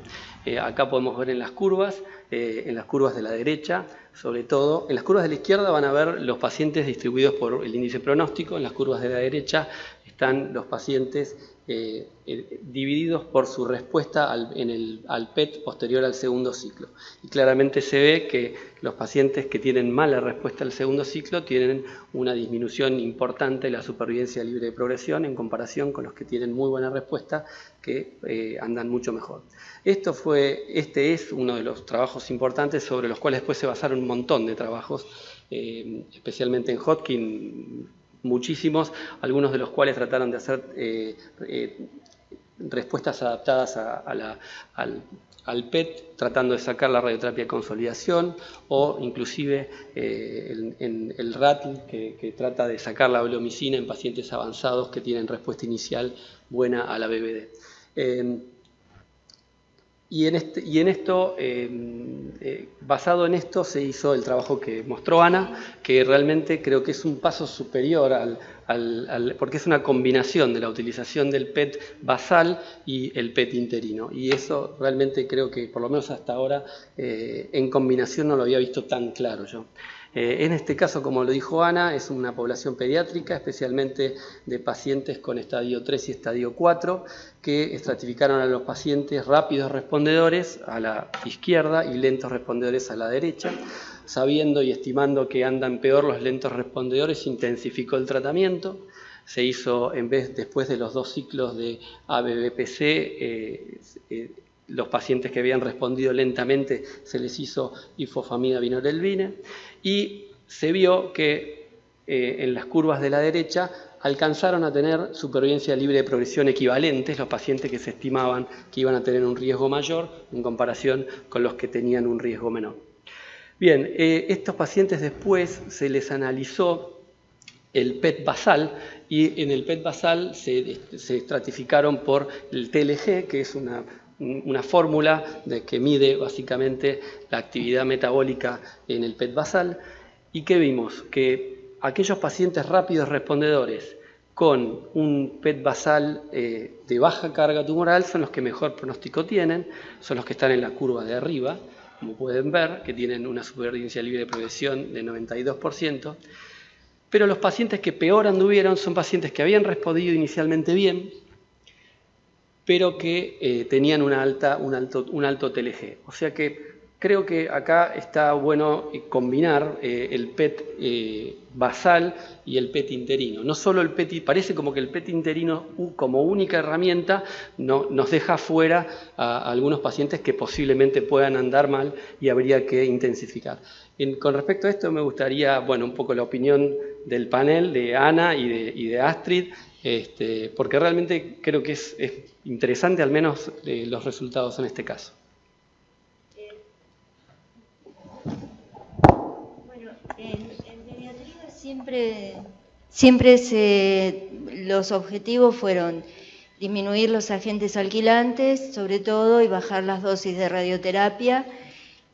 Acá podemos ver en las curvas de la derecha, sobre todo. En las curvas de la izquierda van a ver los pacientes distribuidos por el índice pronóstico, en las curvas de la derecha están los pacientes divididos por su respuesta al PET posterior al segundo ciclo. Y claramente se ve que los pacientes que tienen mala respuesta al segundo ciclo tienen una disminución importante de la supervivencia libre de progresión en comparación con los que tienen muy buena respuesta, que andan mucho mejor. Este es uno de los trabajos importantes sobre los cuales después se basaron un montón de trabajos, especialmente en Hodgkin, muchísimos, algunos de los cuales trataron de hacer respuestas adaptadas al PET, tratando de sacar la radioterapia de consolidación, o inclusive en el RATL, que trata de sacar la bleomicina en pacientes avanzados que tienen respuesta inicial buena a la BBD. Basado en esto se hizo el trabajo que mostró Ana, que realmente creo que es un paso superior porque es una combinación de la utilización del PET basal y el PET interino. Y eso realmente creo que, por lo menos hasta ahora, en combinación no lo había visto tan claro yo. En este caso, como lo dijo Ana, es una población pediátrica, especialmente de pacientes con estadio 3 y estadio 4, que estratificaron a los pacientes rápidos respondedores a la izquierda y lentos respondedores a la derecha. Sabiendo y estimando que andan peor los lentos respondedores, se intensificó el tratamiento. Se hizo, después de los 2 ciclos de ABBPC, los pacientes que habían respondido lentamente se les hizo ifosfamida vinorelbine, y se vio que en las curvas de la derecha alcanzaron a tener supervivencia libre de progresión equivalentes los pacientes que se estimaban que iban a tener un riesgo mayor en comparación con los que tenían un riesgo menor. Bien, estos pacientes después se les analizó el PET basal, y en el PET basal se estratificaron por el TLG, que es una fórmula que mide básicamente la actividad metabólica en el PET basal. ¿Y qué vimos? Que aquellos pacientes rápidos respondedores con un PET basal de baja carga tumoral son los que mejor pronóstico tienen, son los que están en la curva de arriba, como pueden ver, que tienen una supervivencia libre de progresión de 92%, pero los pacientes que peor anduvieron son pacientes que habían respondido inicialmente bien, pero que tenían un alto TLG. O sea que Creo que acá está bueno combinar el PET basal y el PET interino. No solo el PET, parece como que el PET interino como única herramienta nos deja fuera a algunos pacientes que posiblemente puedan andar mal y habría que intensificar. Con respecto a esto me gustaría, bueno, un poco la opinión del panel de Ana y de Astrid, porque realmente creo que es interesante al menos los resultados en este caso. En pediatría los objetivos fueron disminuir los agentes alquilantes, sobre todo, y bajar las dosis de radioterapia.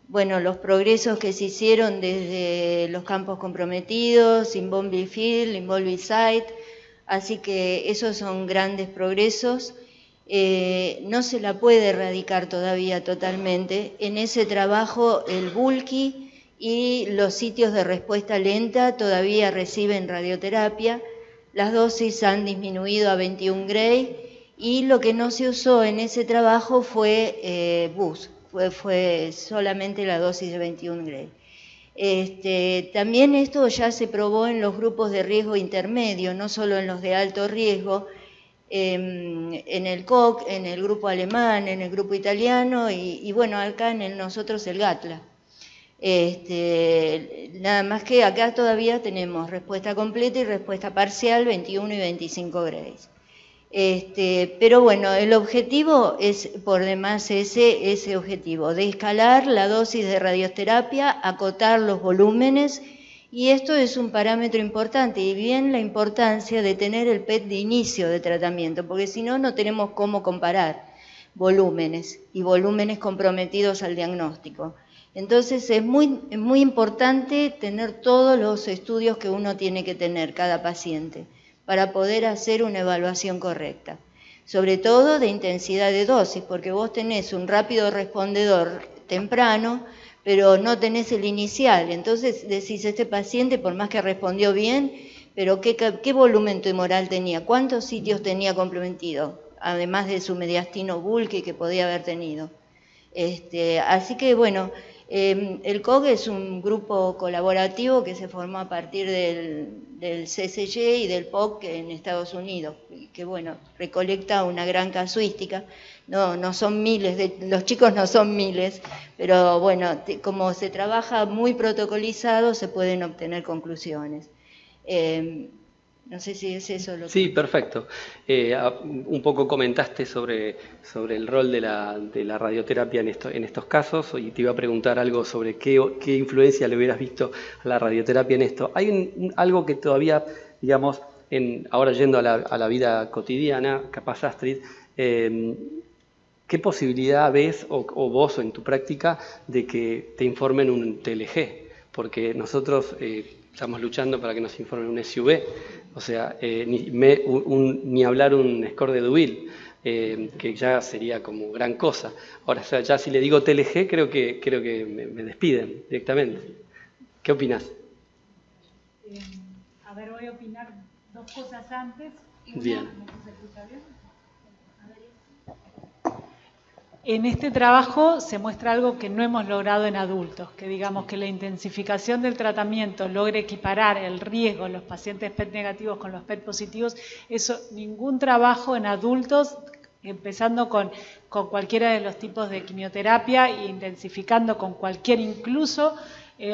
Bueno, los progresos que se hicieron desde los campos comprometidos, Involving Field, Involving Site, así que esos son grandes progresos. No se la puede erradicar todavía totalmente. En ese trabajo el bulky y los sitios de respuesta lenta todavía reciben radioterapia. Las dosis han disminuido a 21 Gray y lo que no se usó en ese trabajo fue BUS, fue solamente la dosis de 21 Gray. También esto ya se probó en los grupos de riesgo intermedio, no solo en los de alto riesgo, en el COC, en el grupo alemán, en el grupo italiano y bueno, acá nosotros el GATLA. Nada más que acá todavía tenemos respuesta completa y respuesta parcial, 21 y 25 grays. Pero bueno, el objetivo es por demás ese objetivo, de escalar la dosis de radioterapia, acotar los volúmenes, y esto es un parámetro importante, y bien la importancia de tener el PET de inicio de tratamiento, porque si no, no tenemos cómo comparar volúmenes y volúmenes comprometidos al diagnóstico. Entonces es muy importante tener todos los estudios que uno tiene que tener, cada paciente, para poder hacer una evaluación correcta. Sobre todo de intensidad de dosis, porque vos tenés un rápido respondedor temprano, pero no tenés el inicial. Entonces decís, este paciente, por más que respondió bien, pero ¿qué volumen tumoral tenía? ¿Cuántos sitios tenía comprometido? Además de su mediastino bulky que podía haber tenido. Así que bueno, el COG es un grupo colaborativo que se formó a partir del CCY y del POC en Estados Unidos, que bueno, recolecta una gran casuística. No son miles, los chicos no son miles, pero bueno, como se trabaja muy protocolizado, se pueden obtener conclusiones. No sé si es eso lo que... Sí, perfecto. Un poco comentaste sobre el rol de la radioterapia en estos casos, y te iba a preguntar algo sobre qué influencia le hubieras visto a la radioterapia en esto. Hay algo que todavía, digamos, ahora yendo a la vida cotidiana, capaz Astrid, ¿qué posibilidad ves o vos en tu práctica de que te informen un TLG? Porque nosotros estamos luchando para que nos informen un SUV, o sea, ni hablar un score de Deauville, que ya sería como gran cosa. Ahora, o sea, ya si le digo TLG, creo que me despiden directamente. ¿Qué opinás? A ver, voy a opinar dos cosas antes. Bien. ¿Se escucha bien? En este trabajo se muestra algo que no hemos logrado en adultos, que digamos que la intensificación del tratamiento logre equiparar el riesgo en los pacientes PET negativos con los PET positivos. Eso, ningún trabajo en adultos, empezando con cualquiera de los tipos de quimioterapia e intensificando con cualquier, incluso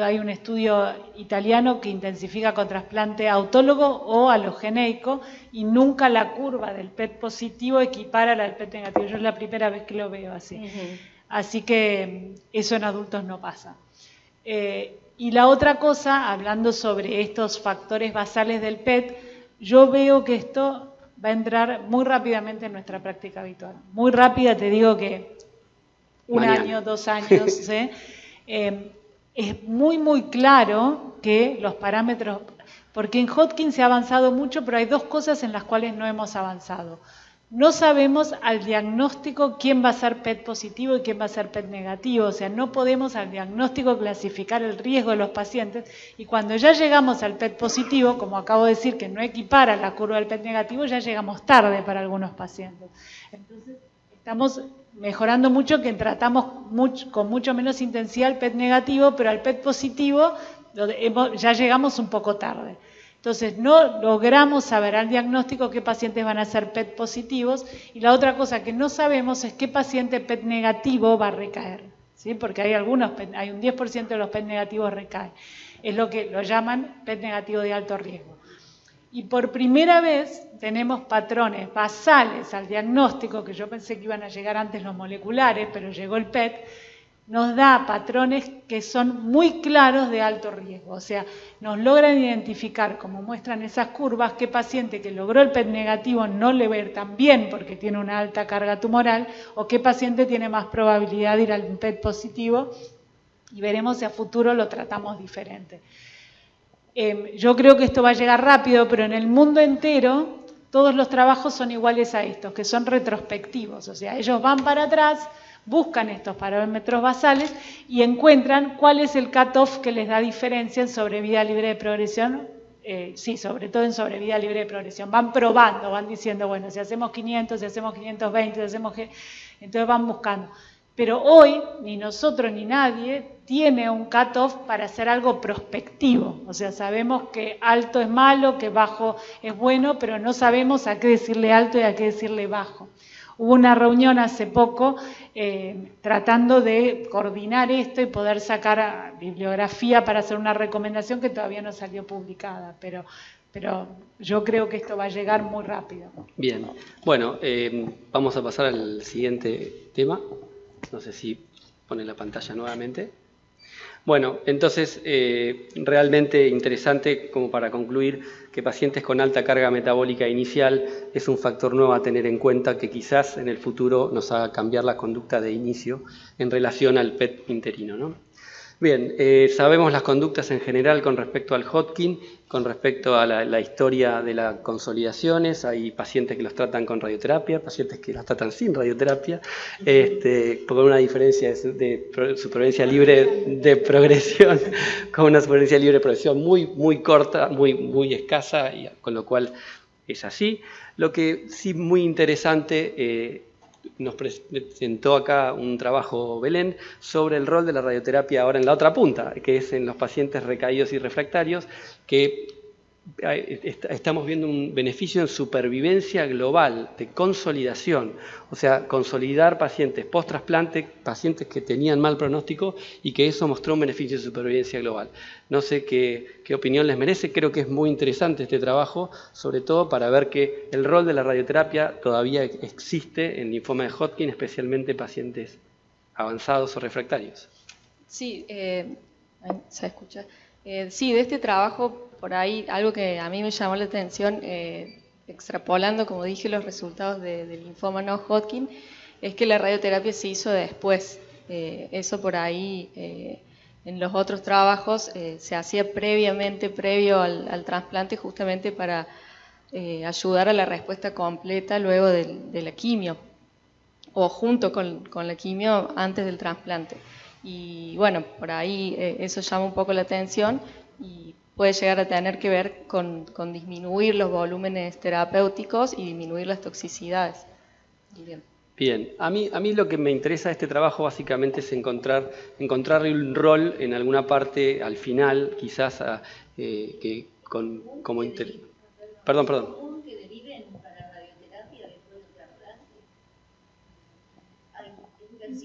hay un estudio italiano que intensifica con trasplante autólogo o alogeneico y nunca la curva del PET positivo equipara a la del PET negativo. Yo es la primera vez que lo veo así. Así que eso en adultos no pasa. Y la otra cosa, hablando sobre estos factores basales del PET, yo veo que esto va a entrar muy rápidamente en nuestra práctica habitual. Muy rápida, te digo que Mañana. año, 2 años, es muy claro que los parámetros, porque en Hodgkin se ha avanzado mucho, pero hay dos cosas en las cuales no hemos avanzado. No sabemos al diagnóstico quién va a ser PET positivo y quién va a ser PET negativo, o sea, no podemos al diagnóstico clasificar el riesgo de los pacientes, y cuando ya llegamos al PET positivo, como acabo de decir que no equipara la curva del PET negativo, ya llegamos tarde para algunos pacientes. Entonces, estamos mejorando mucho, que tratamos con mucho menos intensidad al PET negativo, pero al PET positivo ya llegamos un poco tarde. Entonces, no logramos saber al diagnóstico qué pacientes van a ser PET positivos, y la otra cosa que no sabemos es qué paciente PET negativo va a recaer, ¿sí? Porque hay un 10% de los PET negativos recaen. Es lo que lo llaman PET negativo de alto riesgo. Y por primera vez tenemos patrones basales al diagnóstico, que yo pensé que iban a llegar antes los moleculares, pero llegó el PET, nos da patrones que son muy claros de alto riesgo. O sea, nos logran identificar, como muestran esas curvas, qué paciente que logró el PET negativo no le va a ir tan bien porque tiene una alta carga tumoral, o qué paciente tiene más probabilidad de ir al PET positivo, y veremos si a futuro lo tratamos diferente. Yo creo que esto va a llegar rápido, pero en el mundo entero todos los trabajos son iguales a estos, que son retrospectivos. O sea, ellos van para atrás, buscan estos parámetros basales y encuentran cuál es el cutoff que les da diferencia en sobrevida libre de progresión. Sí, sobre todo en sobrevida libre de progresión. Van probando, van diciendo, bueno, si hacemos 500, si hacemos 520, si hacemos... Entonces van buscando. Pero hoy, ni nosotros ni nadie tiene un cutoff para hacer algo prospectivo. O sea, sabemos que alto es malo, que bajo es bueno, pero no sabemos a qué decirle alto y a qué decirle bajo. Hubo una reunión hace poco tratando de coordinar esto y poder sacar bibliografía para hacer una recomendación que todavía no salió publicada, pero yo creo que esto va a llegar muy rápido. Bien, bueno, vamos a pasar al siguiente tema. No sé si pone la pantalla nuevamente. Bueno, entonces, realmente interesante como para concluir que pacientes con alta carga metabólica inicial es un factor nuevo a tener en cuenta que quizás en el futuro nos haga cambiar la conducta de inicio en relación al PET interino, ¿no? Bien, sabemos las conductas en general con respecto al Hodgkin, con respecto a la historia de las consolidaciones. Hay pacientes que los tratan con radioterapia, pacientes que los tratan sin radioterapia, por una diferencia de supervivencia libre de progresión, con una supervivencia libre de progresión muy corta, muy escasa, y con lo cual es así. Lo que sí muy interesante, nos presentó acá un trabajo Belén sobre el rol de la radioterapia ahora en la otra punta, que es en los pacientes recaídos y refractarios, que estamos viendo un beneficio en supervivencia global, de consolidación, o sea, consolidar pacientes post-trasplante, pacientes que tenían mal pronóstico y que eso mostró un beneficio de supervivencia global. No sé qué opinión les merece, creo que es muy interesante este trabajo, sobre todo para ver que el rol de la radioterapia todavía existe en linfoma de Hodgkin, especialmente en pacientes avanzados o refractarios. Sí, ¿se escucha? Sí, de este trabajo, por ahí, algo que a mí me llamó la atención, extrapolando, como dije, los resultados del linfoma no Hodgkin, es que la radioterapia se hizo después. Eso por ahí, en los otros trabajos, se hacía previo al trasplante, justamente para ayudar a la respuesta completa luego de la quimio, o junto con la quimio antes del trasplante. Y bueno, por ahí eso llama un poco la atención y puede llegar a tener que ver con disminuir los volúmenes terapéuticos y disminuir las toxicidades. Bien, a mí lo que me interesa de este trabajo básicamente es encontrarle un rol en alguna parte al final, quizás como interés. Perdón.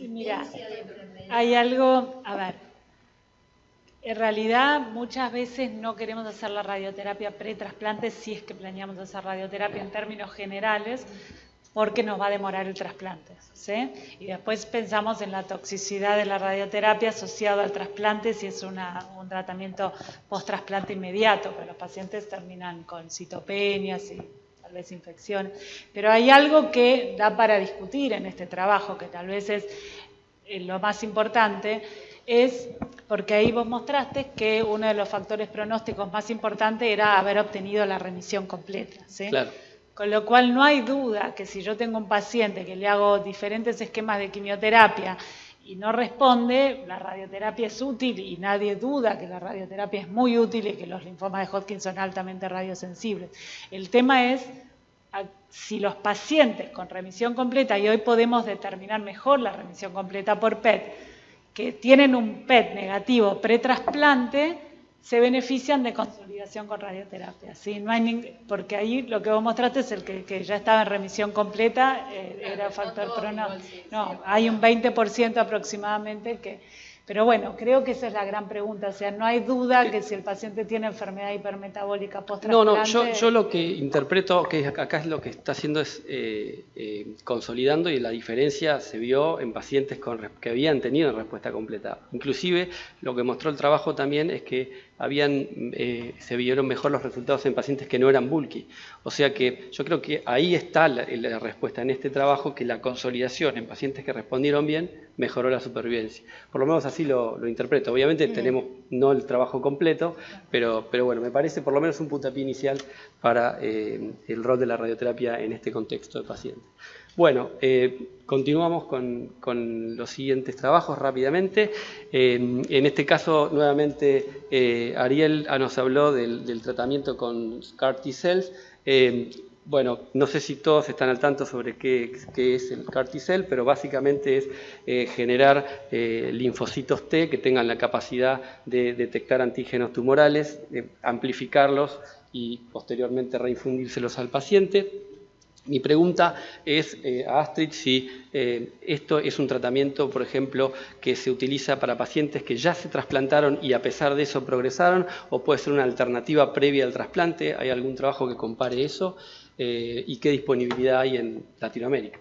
Mira, hay algo, a ver, en realidad muchas veces no queremos hacer la radioterapia pre-trasplante si es que planeamos hacer radioterapia en términos generales, porque nos va a demorar el trasplante, ¿sí? Y después pensamos en la toxicidad de la radioterapia asociado al trasplante, si es un tratamiento post-trasplante inmediato, que los pacientes terminan con citopenias y tal vez infecciones. Pero hay algo que da para discutir en este trabajo, que tal vez es lo más importante, es porque ahí vos mostraste que uno de los factores pronósticos más importantes era haber obtenido la remisión completa, ¿sí? Claro. Con lo cual no hay duda que si yo tengo un paciente que le hago diferentes esquemas de quimioterapia y no responde, la radioterapia es útil y nadie duda que la radioterapia es muy útil y que los linfomas de Hodgkin son altamente radiosensibles. El tema es si los pacientes con remisión completa, y hoy podemos determinar mejor la remisión completa por PET, que tienen un PET negativo pretrasplante, se benefician de consolidación con radioterapia. ¿Sí? No hay porque ahí lo que vos mostraste es el que ya estaba en remisión completa, era factor, pero no, hay un 20% aproximadamente que... Pero bueno, creo que esa es la gran pregunta, o sea, no hay duda que si el paciente tiene enfermedad hipermetabólica post-trasplante... No, yo lo que interpreto que acá es lo que está haciendo es consolidando, y la diferencia se vio en pacientes que habían tenido respuesta completa. Inclusive lo que mostró el trabajo también es que se vieron mejor los resultados en pacientes que no eran bulky. O sea que yo creo que ahí está la respuesta en este trabajo, que la consolidación en pacientes que respondieron bien mejoró la supervivencia. Por lo menos así lo interpreto. Obviamente tenemos no el trabajo completo, pero bueno, me parece por lo menos un puntapié inicial para el rol de la radioterapia en este contexto de pacientes. Bueno, continuamos con los siguientes trabajos rápidamente. En este caso, nuevamente, Ariel nos habló del tratamiento con CAR T-cells. Bueno, no sé si todos están al tanto sobre qué es el CAR T-cell, pero básicamente es generar linfocitos T que tengan la capacidad de detectar antígenos tumorales, amplificarlos y posteriormente reinfundírselos al paciente. Mi pregunta es a Astrid si esto es un tratamiento, por ejemplo, que se utiliza para pacientes que ya se trasplantaron y a pesar de eso progresaron, o puede ser una alternativa previa al trasplante. ¿Hay algún trabajo que compare eso? ¿Y qué disponibilidad hay en Latinoamérica?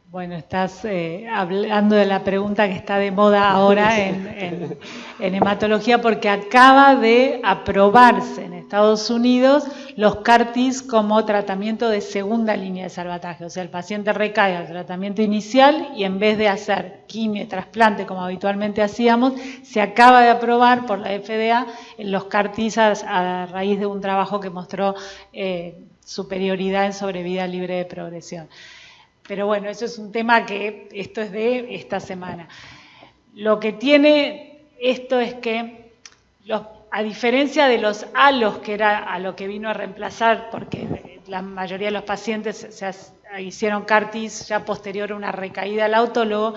Bueno, estás hablando de la pregunta que está de moda ahora en hematología, porque acaba de aprobarse en Estados Unidos los CAR-Ts como tratamiento de segunda línea de salvataje. O sea, el paciente recae al tratamiento inicial y en vez de hacer quimio y trasplante como habitualmente hacíamos, se acaba de aprobar por la FDA los CAR-Ts a raíz de un trabajo que mostró superioridad en sobrevida libre de progresión. Pero bueno, eso es un tema que esto es de esta semana. Lo que tiene esto es que, a diferencia de los halos, que era a lo que vino a reemplazar, porque la mayoría de los pacientes hicieron CAR-Ts ya posterior a una recaída al autólogo,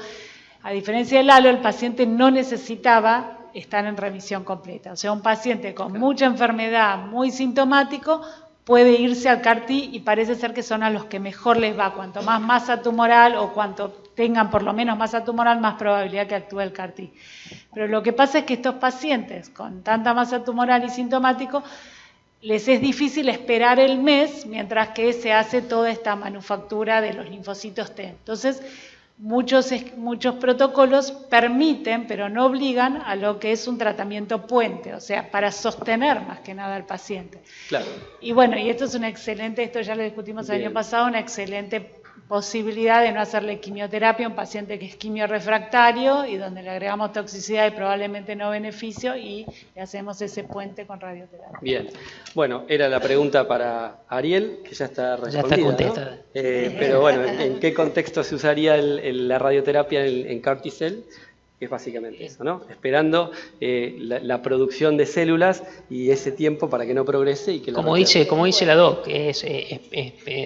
a diferencia del halo, el paciente no necesitaba estar en remisión completa. O sea, un paciente con mucha enfermedad, muy sintomático, puede irse al CAR-T y parece ser que son a los que mejor les va. Cuanto más masa tumoral o cuanto tengan por lo menos masa tumoral, más probabilidad que actúe el CAR-T. Pero lo que pasa es que estos pacientes con tanta masa tumoral y sintomático, les es difícil esperar el mes mientras que se hace toda esta manufactura de los linfocitos T. Entonces, muchos protocolos permiten, pero no obligan a lo que es un tratamiento puente, o sea, para sostener más que nada al paciente. Claro. Y bueno, y esto es una excelente, esto ya lo discutimos el año pasado, una excelente posibilidad de no hacerle quimioterapia a un paciente que es quimiorrefractario y donde le agregamos toxicidad y probablemente no beneficio y le hacemos ese puente con radioterapia. Bien, bueno, era la pregunta para Ariel, que ya está respondida. Ya está contestada. ¿No? Pero bueno, ¿en qué contexto se usaría la radioterapia en CAR T-cell? Que es básicamente eso, ¿no? Esperando la producción de células y ese tiempo para que no progrese y que como dice la doc, es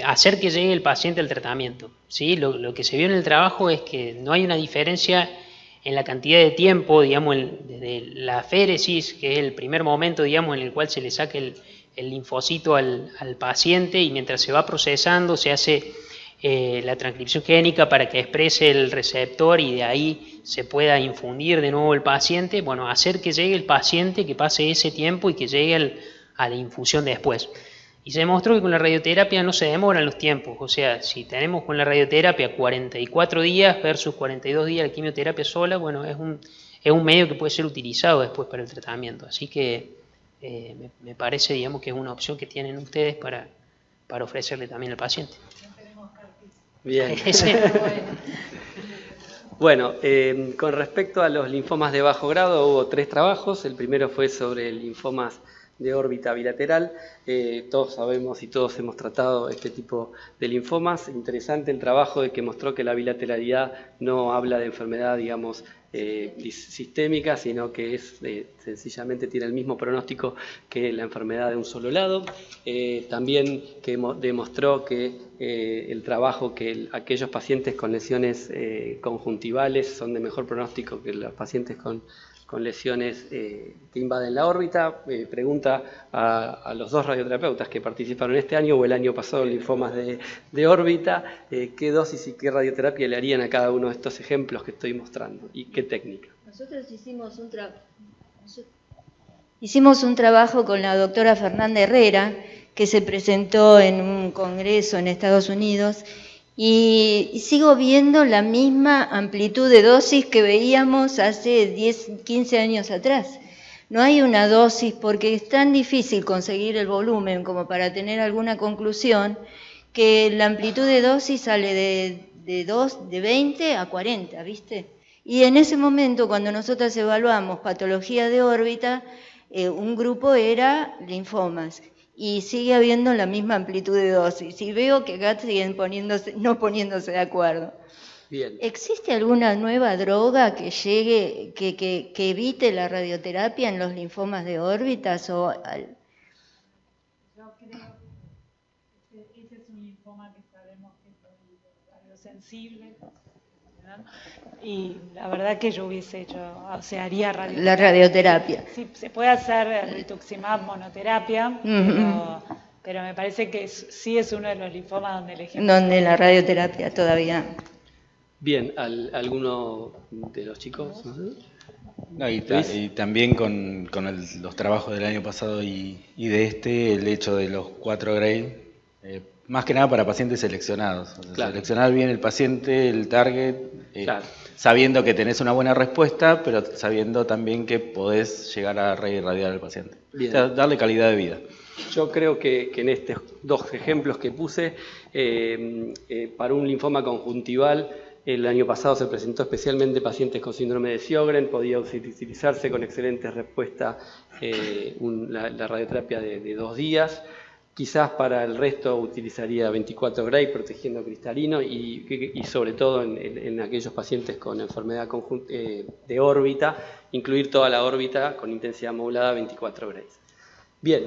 hacer que llegue el paciente al tratamiento, ¿sí? Lo que se vio en el trabajo es que no hay una diferencia en la cantidad de tiempo, digamos, desde la aféresis, que es el primer momento, digamos, en el cual se le saca el linfocito al paciente, y mientras se va procesando se hace la transcripción génica para que exprese el receptor y de ahí se pueda infundir de nuevo el paciente. Bueno, hacer que llegue el paciente, que pase ese tiempo y que llegue a la infusión después. Y se demostró que con la radioterapia no se demoran los tiempos. O sea, si tenemos con la radioterapia 44 días versus 42 días la quimioterapia sola, bueno, es un medio que puede ser utilizado después para el tratamiento. Así que me parece, digamos, que es una opción que tienen ustedes para ofrecerle también al paciente. Bien. Bueno, con respecto a los linfomas de bajo grado, hubo 3 trabajos. El primero fue sobre linfomas de órbita bilateral. Todos sabemos y todos hemos tratado este tipo de linfomas. Interesante el trabajo de que mostró que la bilateralidad no habla de enfermedad, digamos, sistémica, sino que es sencillamente tiene el mismo pronóstico que la enfermedad de un solo lado. También que demostró que el trabajo que aquellos pacientes con lesiones conjuntivales son de mejor pronóstico que los pacientes con lesiones que invaden la órbita. Pregunta a los dos radioterapeutas que participaron este año o el año pasado en linfomas de órbita, qué dosis y qué radioterapia le harían a cada uno de estos ejemplos que estoy mostrando y qué técnica. Nosotros hicimos un trabajo con la doctora Fernanda Herrera, que se presentó en un congreso en Estados Unidos, y sigo viendo la misma amplitud de dosis que veíamos hace 10, 15 años atrás. No hay una dosis porque es tan difícil conseguir el volumen como para tener alguna conclusión, que la amplitud de dosis sale de 20 a 40, ¿viste? Y en ese momento, cuando nosotros evaluamos patología de órbita, un grupo era linfomas. Y sigue habiendo la misma amplitud de dosis. Y veo que acá siguen no poniéndose de acuerdo. Bien. ¿Existe alguna nueva droga que llegue, que evite la radioterapia en los linfomas de órbitas? Yo creo que ese es un linfoma que sabemos que es radiosensible, ¿verdad? Y la verdad que yo hubiese hecho, o sea, haría radioterapia. La radioterapia. Sí, se puede hacer rituximab monoterapia, pero me parece que sí es uno de los linfomas donde el ejemplo... Donde la radioterapia todavía... Bien, ¿alguno de los chicos? No, y también con los trabajos del año pasado y de el hecho de los 4 grade, más que nada para pacientes seleccionados. O sea, claro. Seleccionar bien el paciente, el target, Claro. sabiendo que tenés una buena respuesta, pero sabiendo también que podés llegar a reirradiar al paciente. Bien. O sea, darle calidad de vida. Yo creo que en estos dos ejemplos que puse, para un linfoma conjuntival, el año pasado se presentó especialmente pacientes con síndrome de Sjögren, podía utilizarse con excelente respuesta la radioterapia de 2 días. Quizás para el resto utilizaría 24 Gray protegiendo cristalino y sobre todo en aquellos pacientes con enfermedad de órbita, incluir toda la órbita con intensidad modulada 24 Gray. Bien,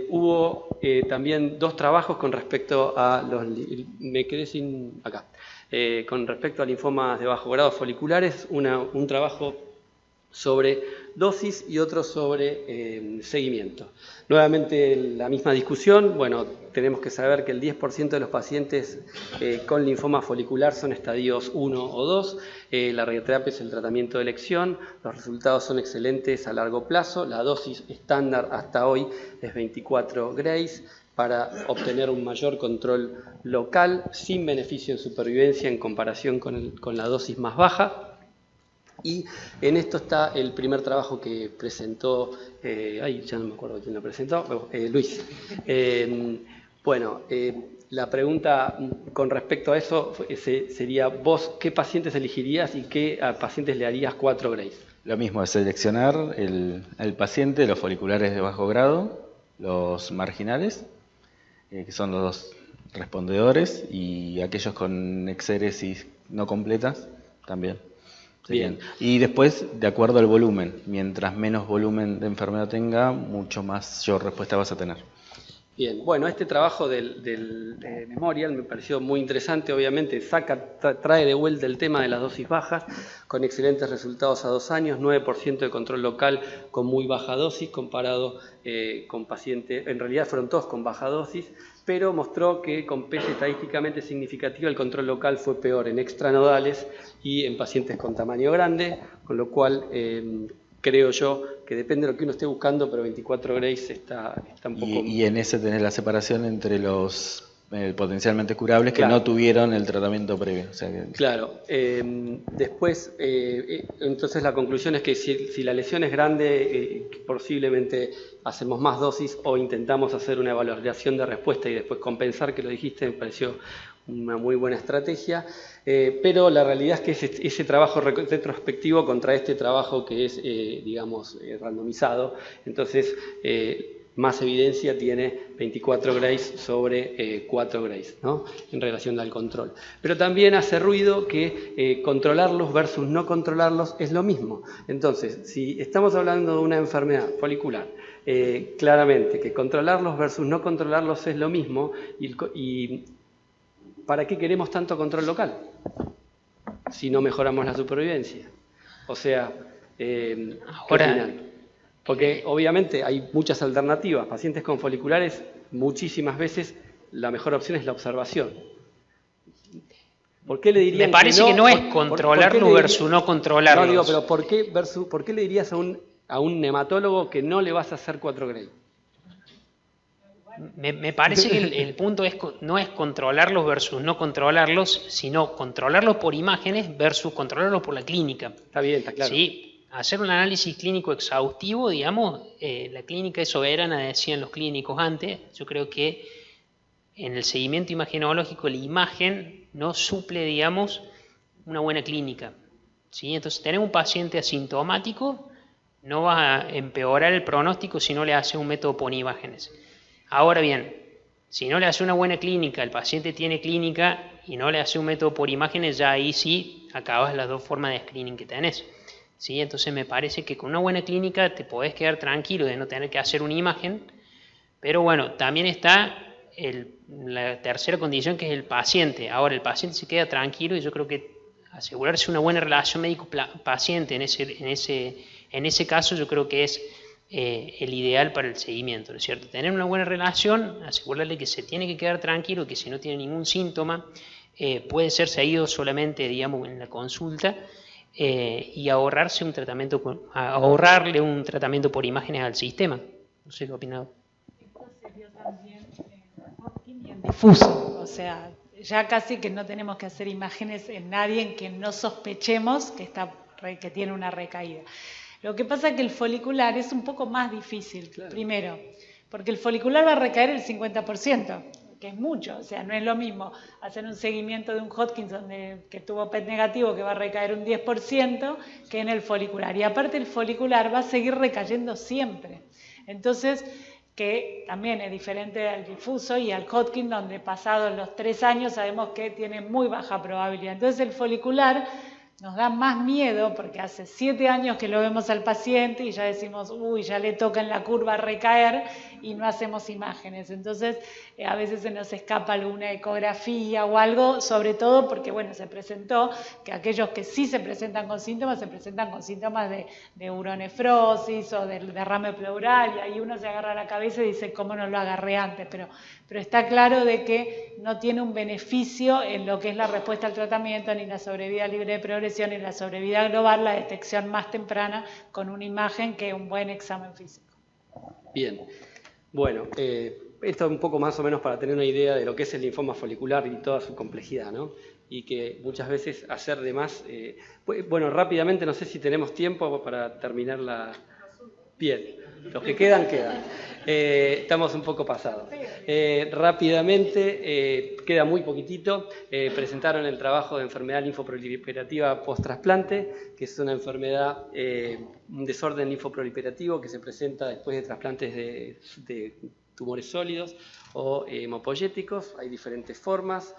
hubo también 2 trabajos con respecto a los... Me quedé sin... acá. Con respecto a linfomas de bajo grado foliculares, un trabajo sobre dosis y otro sobre seguimiento. Nuevamente la misma discusión. Bueno, tenemos que saber que el 10% de los pacientes con linfoma folicular son estadios 1 o 2. La radioterapia es el tratamiento de elección. Los resultados son excelentes a largo plazo. La dosis estándar hasta hoy es 24 grays para obtener un mayor control local sin beneficio en supervivencia en comparación con la dosis más baja. Y en esto está el primer trabajo que presentó, ya no me acuerdo quién lo presentó, Luis. La pregunta con respecto a eso sería, vos, ¿qué pacientes elegirías y qué pacientes le harías 4 grays? Lo mismo es seleccionar el paciente, los foliculares de bajo grado, los marginales, que son los 2 respondedores, y aquellos con exéresis no completas también. Bien. Y después, de acuerdo al volumen, mientras menos volumen de enfermedad tenga, mucho mayor respuesta vas a tener. Bien, bueno, este trabajo del Memorial me pareció muy interesante, obviamente trae de vuelta el tema de las dosis bajas, con excelentes resultados a 2 años, 9% de control local con muy baja dosis, comparado con pacientes, en realidad fueron todos con baja dosis, pero mostró que con peso estadísticamente significativo el control local fue peor en extranodales y en pacientes con tamaño grande, con lo cual creo yo que depende de lo que uno esté buscando, pero 24 grays está un poco... Y en ese tenés la separación entre los potencialmente curables que claro. no tuvieron el tratamiento previo. O sea que... Claro. Después, entonces la conclusión es que si la lesión es grande, posiblemente hacemos más dosis o intentamos hacer una evaluación de respuesta y después compensar, que lo dijiste, me pareció una muy buena estrategia, pero la realidad es que ese trabajo retrospectivo contra este trabajo que es, randomizado, entonces más evidencia tiene 24 grays sobre 4 grays, ¿no? En relación al control. Pero también hace ruido que controlarlos versus no controlarlos es lo mismo. Entonces, si estamos hablando de una enfermedad folicular, claramente que controlarlos versus no controlarlos es lo mismo, y ¿para qué queremos tanto control local si no mejoramos la supervivencia? O sea, ¿qué opinan? Porque obviamente hay muchas alternativas. Pacientes con foliculares, muchísimas veces la mejor opción es la observación. ¿Por qué le dirían Me parece que no es controlarlo versus no controlarlo. No, digo, pero ¿por qué le dirías a un nematólogo que no le vas a hacer 4 Gray? Me parece que el punto no es controlarlos versus no controlarlos, sino controlarlos por imágenes versus controlarlos por la clínica. Está bien, está claro. Sí. Hacer un análisis clínico exhaustivo, digamos, la clínica es soberana, decían los clínicos antes. Yo creo que en el seguimiento imagenológico la imagen no suple, digamos, una buena clínica, ¿sí? Entonces, tener un paciente asintomático no va a empeorar el pronóstico si no le hace un método por imágenes. Ahora bien, si no le hace una buena clínica, el paciente tiene clínica y no le hace un método por imágenes, ya ahí sí acabas las dos formas de screening que tenés. ¿Sí? Entonces me parece que con una buena clínica te podés quedar tranquilo de no tener que hacer una imagen, pero bueno, también está la tercera condición, que es el paciente. Ahora el paciente se queda tranquilo y yo creo que asegurarse una buena relación médico-paciente en ese caso yo creo que es el ideal para el seguimiento, ¿no es cierto? Tener una buena relación, asegurarle que se tiene que quedar tranquilo, que si no tiene ningún síntoma puede ser seguido solamente, digamos, en la consulta, y ahorrarle un tratamiento por imágenes al sistema. No sé qué opinado. Esto sería también Hodgkin y en difuso, o sea, ya casi que no tenemos que hacer imágenes en nadie en que no sospechemos que tiene una recaída. Lo que pasa es que el folicular es un poco más difícil, claro. Primero, porque el folicular va a recaer el 50%. Que es mucho, o sea, no es lo mismo hacer un seguimiento de un Hodgkin que tuvo PET negativo que va a recaer un 10% que en el folicular. Y aparte el folicular va a seguir recayendo siempre. Entonces, que también es diferente al difuso y al Hodgkin, donde pasados los 3 años sabemos que tiene muy baja probabilidad. Entonces el folicular nos da más miedo porque hace 7 años que lo vemos al paciente y ya decimos, uy, ya le toca en la curva recaer y no hacemos imágenes. Entonces, a veces se nos escapa alguna ecografía o algo, sobre todo porque, bueno, se presentó que aquellos que sí se presentan con síntomas, se presentan con síntomas de uronefrosis o del derrame pleural, y ahí uno se agarra la cabeza y dice, ¿cómo no lo agarré antes? Pero está claro de que no tiene un beneficio en lo que es la respuesta al tratamiento, ni la sobrevida libre de progresión, ni la sobrevida global, la detección más temprana con una imagen que un buen examen físico. Bien, bueno, esto un poco más o menos para tener una idea de lo que es el linfoma folicular y toda su complejidad, ¿no? Y que muchas veces hacer de más... bueno, rápidamente, no sé si tenemos tiempo para terminar la... Bien, los que quedan. Estamos un poco pasados. Rápidamente, queda muy poquitito. Presentaron el trabajo de enfermedad linfoproliferativa post-trasplante, que es una enfermedad, un desorden linfoproliferativo que se presenta después de trasplantes de tumores sólidos o hemopoyéticos. Hay diferentes formas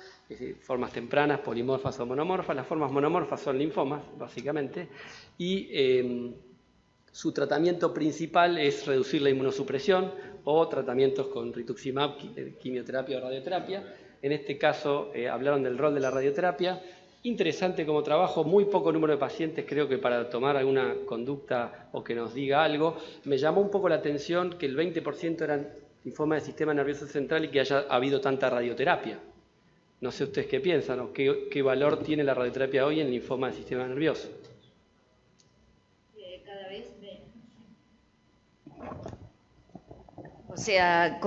tempranas, polimorfas o monomorfas. Las formas monomorfas son linfomas, básicamente, y su tratamiento principal es reducir la inmunosupresión o tratamientos con rituximab, quimioterapia o radioterapia. En este caso hablaron del rol de la radioterapia. Interesante como trabajo, muy poco número de pacientes, creo que para tomar alguna conducta o que nos diga algo. Me llamó un poco la atención que el 20% eran linfoma del sistema nervioso central y que haya habido tanta radioterapia. No sé ustedes qué piensan o qué valor tiene la radioterapia hoy en linfoma del sistema nervioso. O sea,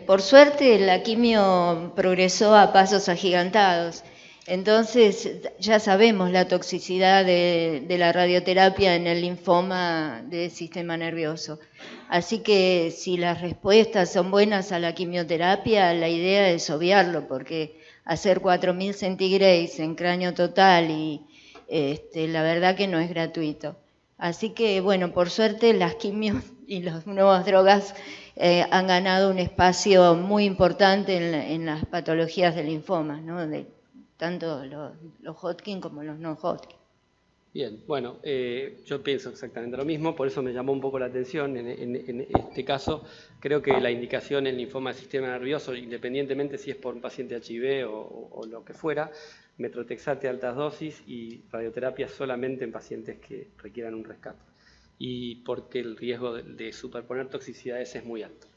por suerte la quimio progresó a pasos agigantados. Entonces ya sabemos la toxicidad de la radioterapia en el linfoma del sistema nervioso. Así que si las respuestas son buenas a la quimioterapia, la idea es obviarlo, porque hacer 4000 centigrays en cráneo total y la verdad que no es gratuito. Así que, bueno, por suerte las quimios y las nuevas drogas han ganado un espacio muy importante en las patologías del linfoma, ¿no? Tanto los Hodgkin como los no-Hodgkin. Bien, bueno, yo pienso exactamente lo mismo, por eso me llamó un poco la atención en este caso. Creo que la indicación en linfoma del sistema nervioso, independientemente si es por un paciente HIV o lo que fuera, metrotexate a altas dosis y radioterapia solamente en pacientes que requieran un rescate. Y porque el riesgo de superponer toxicidades es muy alto.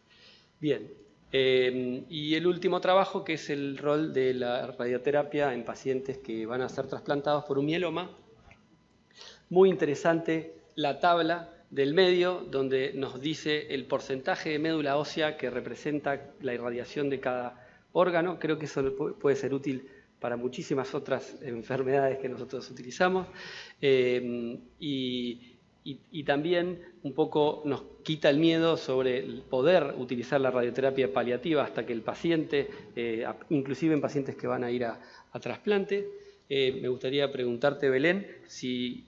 Bien, y el último trabajo, que es el rol de la radioterapia en pacientes que van a ser trasplantados por un mieloma. Muy interesante la tabla del medio, donde nos dice el porcentaje de médula ósea que representa la irradiación de cada órgano. Creo que eso puede ser útil para muchísimas otras enfermedades que nosotros utilizamos. Y también un poco nos quita el miedo sobre el poder utilizar la radioterapia paliativa hasta que el paciente, inclusive en pacientes que van a ir a trasplante. Me gustaría preguntarte, Belén,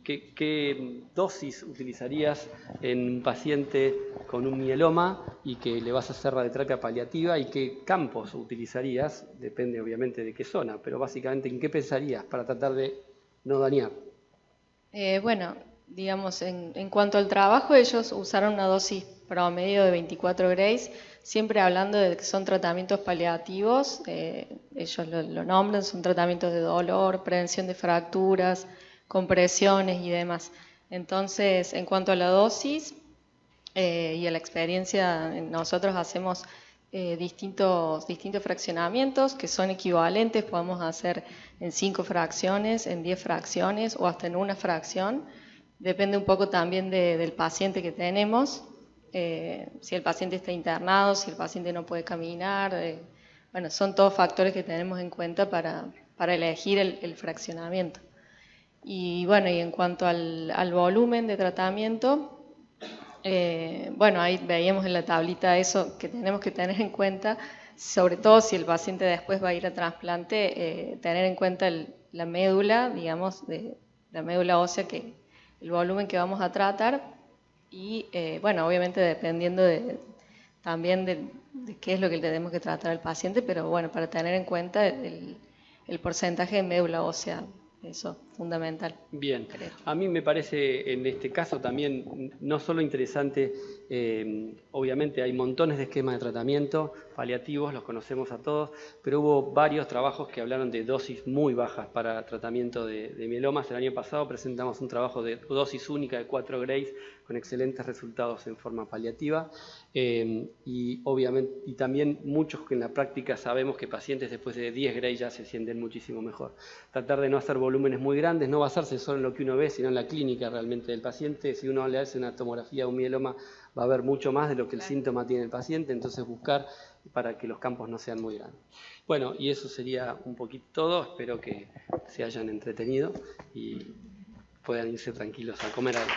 qué dosis utilizarías en un paciente con un mieloma y que le vas a hacer radioterapia paliativa, y qué campos utilizarías, depende obviamente de qué zona, pero básicamente en qué pensarías para tratar de no dañar. Bueno, digamos, en cuanto al trabajo, ellos usaron una dosis promedio de 24 Grays, siempre hablando de que son tratamientos paliativos, ellos lo nombran, son tratamientos de dolor, prevención de fracturas, compresiones y demás. Entonces, en cuanto a la dosis y a la experiencia, nosotros hacemos distintos fraccionamientos que son equivalentes, podemos hacer en 5 fracciones, en 10 fracciones o hasta en una fracción. Depende un poco también del paciente que tenemos, si el paciente está internado, si el paciente no puede caminar. Bueno, son todos factores que tenemos en cuenta para elegir el fraccionamiento. Y bueno, y en cuanto al volumen de tratamiento, bueno, ahí veíamos en la tablita eso que tenemos que tener en cuenta, sobre todo si el paciente después va a ir a trasplante, tener en cuenta la médula, digamos, la médula ósea, el volumen que vamos a tratar y, bueno, obviamente dependiendo también de qué es lo que tenemos que tratar al paciente, pero bueno, para tener en cuenta el porcentaje de médula ósea, eso fundamental. Bien, creo. A mí me parece en este caso también no solo interesante, obviamente hay montones de esquemas de tratamiento paliativos, los conocemos a todos, pero hubo varios trabajos que hablaron de dosis muy bajas para tratamiento de mielomas. El año pasado presentamos un trabajo de dosis única de 4 Grays con excelentes resultados en forma paliativa, y obviamente, y también muchos que en la práctica sabemos que pacientes después de 10 Grays ya se sienten muchísimo mejor. Tratar de no hacer volúmenes muy grandes, no basarse solo en lo que uno ve, sino en la clínica realmente del paciente. Si uno le hace una tomografía de un mieloma, va a ver mucho más de lo que el síntoma tiene el paciente, entonces buscar para que los campos no sean muy grandes. Bueno, y eso sería un poquito todo. Espero que se hayan entretenido y puedan irse tranquilos a comer algo.